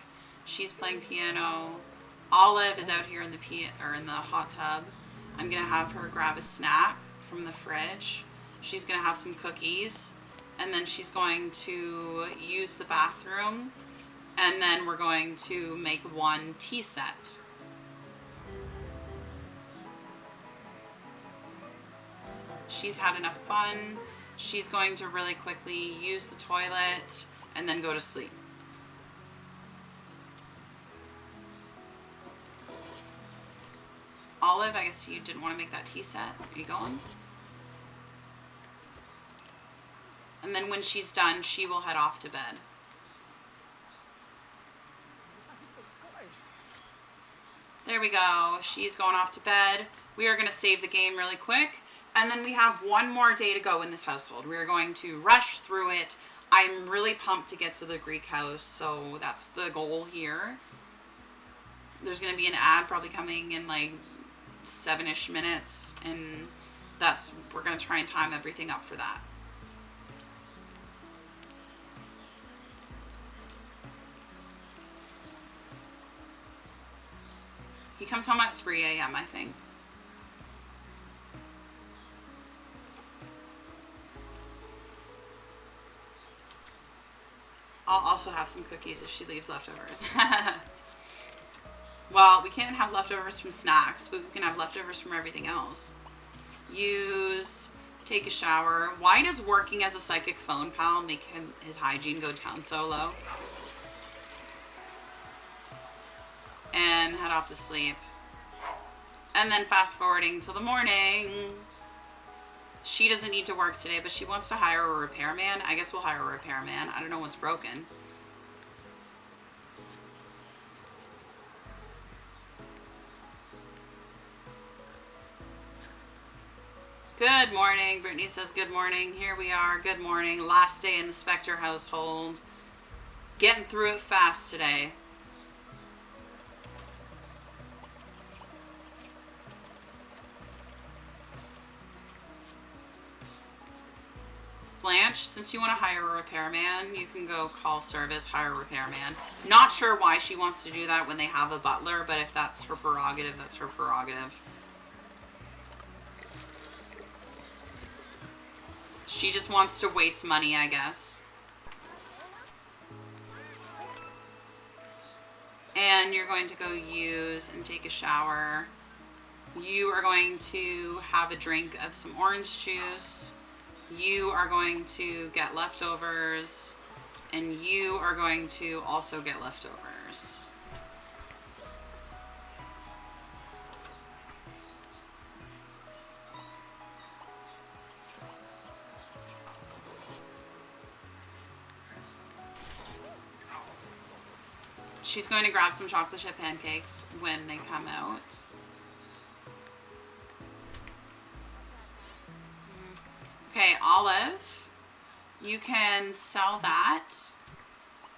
She's playing piano. Olive is out here in the hot tub. I'm gonna have her grab a snack from the fridge. She's gonna have some cookies, and then she's going to use the bathroom, and then we're going to make one tea set. She's had enough fun. She's going to really quickly use the toilet and then go to sleep. Olive, I guess you didn't want to make that tea set. Are you going? And then when she's done, she will head off to bed. There we go. She's going off to bed. We are going to save the game really quick. And then we have one more day to go in this household. We are going to rush through it. I'm really pumped to get to the Greek house, so that's the goal here. There's going to be an ad probably coming in like 7-ish minutes, and we're going to try and time everything up for that. He comes home at 3 a.m., I think. I'll also have some cookies if she leaves leftovers. Well, we can't have leftovers from snacks, but we can have leftovers from everything else. Use, take a shower. Why does working as a psychic phone pal make his hygiene go down so low? And head off to sleep. And then fast forwarding till the morning. She doesn't need to work today, but she wants to hire a repairman. I guess we'll hire a repairman. I don't know what's broken. Good morning. Brittany says good morning. Here we are. Good morning. Last day in the Specter household. Getting through it fast today. Blanche, since you want to hire a repairman, you can go call service, hire a repairman. Not sure why she wants to do that when they have a butler, but if that's her prerogative, that's her prerogative. She just wants to waste money, I guess. And you're going to go use and take a shower. You are going to have a drink of some orange juice. You are going to get leftovers. And you are going to also get leftovers. She's going to grab some chocolate chip pancakes when they come out. Okay, Olive, you can sell that,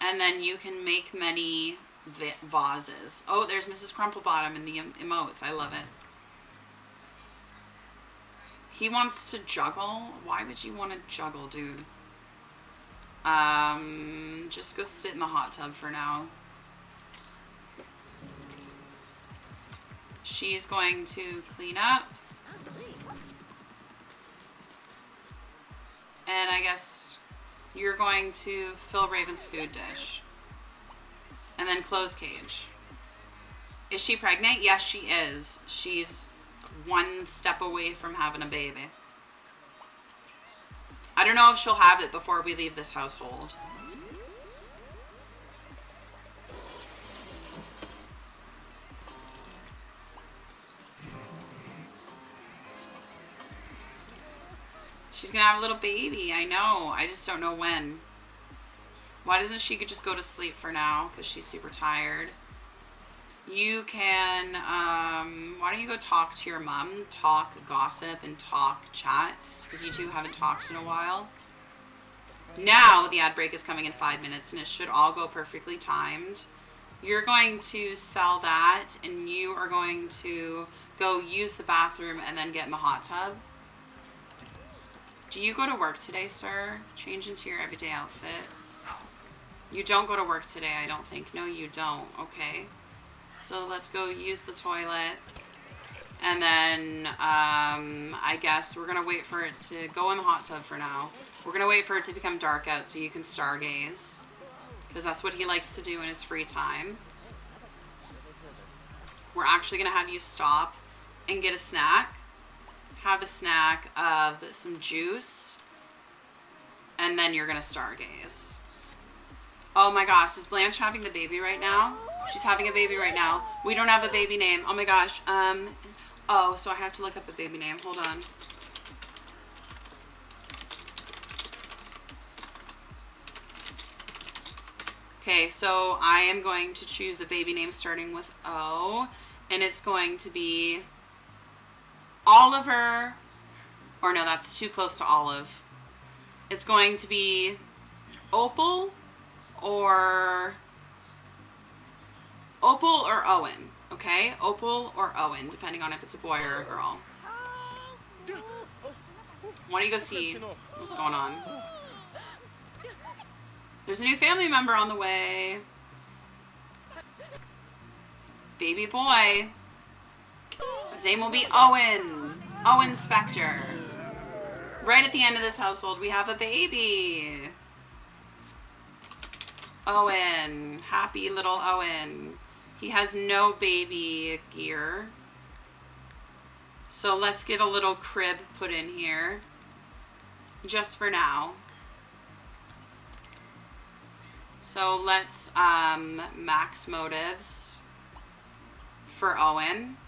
and then you can make many vases. Oh, there's Mrs. Crumplebottom in the emotes. I love it. He wants to juggle. Why would you want to juggle, dude? Just go sit in the hot tub for now. She's going to clean up. And I guess you're going to fill Raven's food dish. And then close cage. Is she pregnant? Yes, she is. She's one step away from having a baby. I don't know if she'll have it before we leave this household. She's gonna have a little baby, I know. I just don't know when. Why doesn't she just go to sleep for now? Because she's super tired. You can, why don't you go talk to your mom, talk gossip, and talk chat, because you two haven't talked in a while. Now the ad break is coming in 5 minutes, and it should all go perfectly timed. You're going to sell that, and you are going to go use the bathroom and then get in the hot tub. Do you go to work today, sir? Change into your everyday outfit. You don't go to work today, I don't think. No, you don't. Okay. So let's go use the toilet. And then, I guess we're going to wait for it to go in the hot tub for now. We're going to wait for it to become dark out so you can stargaze. Because that's what he likes to do in his free time. We're actually going to have you stop and get a snack. Have a snack of some juice, and then you're gonna stargaze. Oh my gosh, is Blanche having the baby right now? She's having a baby right now. We don't have a baby name. Oh my gosh. Oh, so I have to look up a baby name. Hold on. Okay, so I am going to choose a baby name starting with O, and it's going to be Oliver, or no, that's too close to Olive. It's going to be Opal or Owen, okay? Opal or Owen, depending on if it's a boy or a girl. Why don't you go see what's going on? There's a new family member on the way. Baby boy. His name will be Owen. Owen Specter. Right at the end of this household, we have a baby. Owen. Happy little Owen. He has no baby gear. So let's get a little crib put in here. Just for now. So let's max motives for Owen.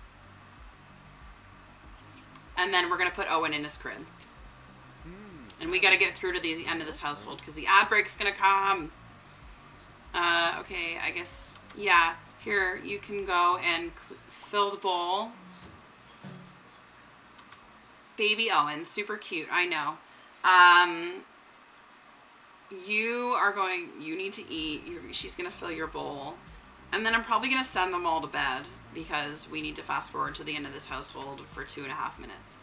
And then we're going to put Owen in his crib. And we got to get through to the end of this household because the ad break's going to come. Okay, I guess, yeah. Here, you can go and fill the bowl. Baby Owen, super cute, I know. You need to eat. She's going to fill your bowl. And then I'm probably going to send them all to bed because we need to fast forward to the end of this household for 2.5 minutes.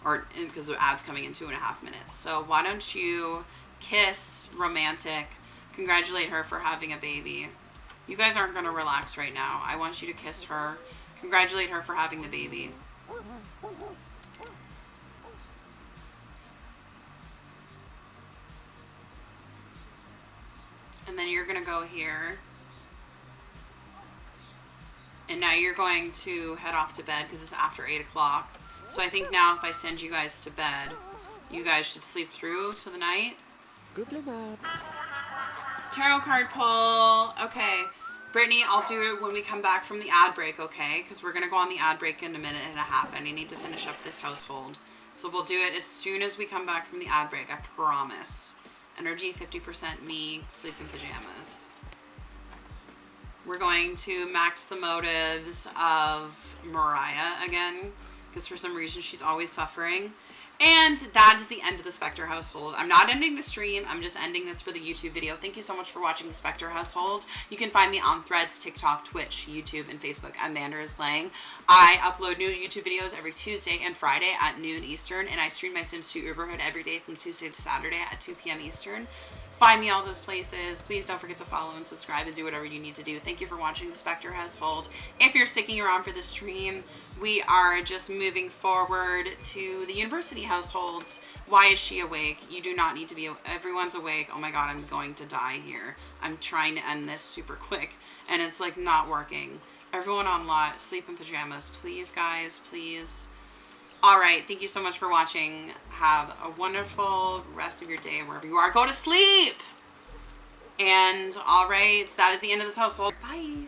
or because the ad's coming in 2.5 minutes. So why don't you kiss romantic, congratulate her for having a baby. You guys aren't going to relax right now. I want you to kiss her, congratulate her for having the baby. And then you're going to go here. And now you're going to head off to bed because it's after 8 o'clock. So I think now if I send you guys to bed, you guys should sleep through to the night. Tarot card pull. Okay. Brittany, I'll do it when we come back from the ad break, okay? Because we're going to go on the ad break in a minute and a half, and I need to finish up this household. So we'll do it as soon as we come back from the ad break, I promise. Energy 50%, me, sleep in pajamas. We're going to max the motives of Mariah again, because for some reason she's always suffering. And that is the end of the Specter household. I'm not ending the stream. I'm just ending this for the YouTube video. Thank you so much for watching the Specter household. You can find me on Threads, TikTok, Twitch, YouTube, and Facebook. Amanda is playing. I upload new YouTube videos every Tuesday and Friday at noon Eastern, and I stream my Sims 2 Uberhood every day from Tuesday to Saturday at 2 p.m. Eastern. Find me all those places. Please don't forget to follow and subscribe and do whatever you need to do. Thank you for watching the Specter household. If you're sticking around for the stream, we are just moving forward to the university households. Why is she awake? You do not need to be. Everyone's awake. Oh my god, I'm going to die here. I'm trying to end this super quick, and it's like not working. Everyone on lot, sleep in pajamas. Please, guys, please. All right, thank you so much for watching. Have a wonderful rest of your day wherever you are. Go to sleep. And all right, that is the end of this household. Bye.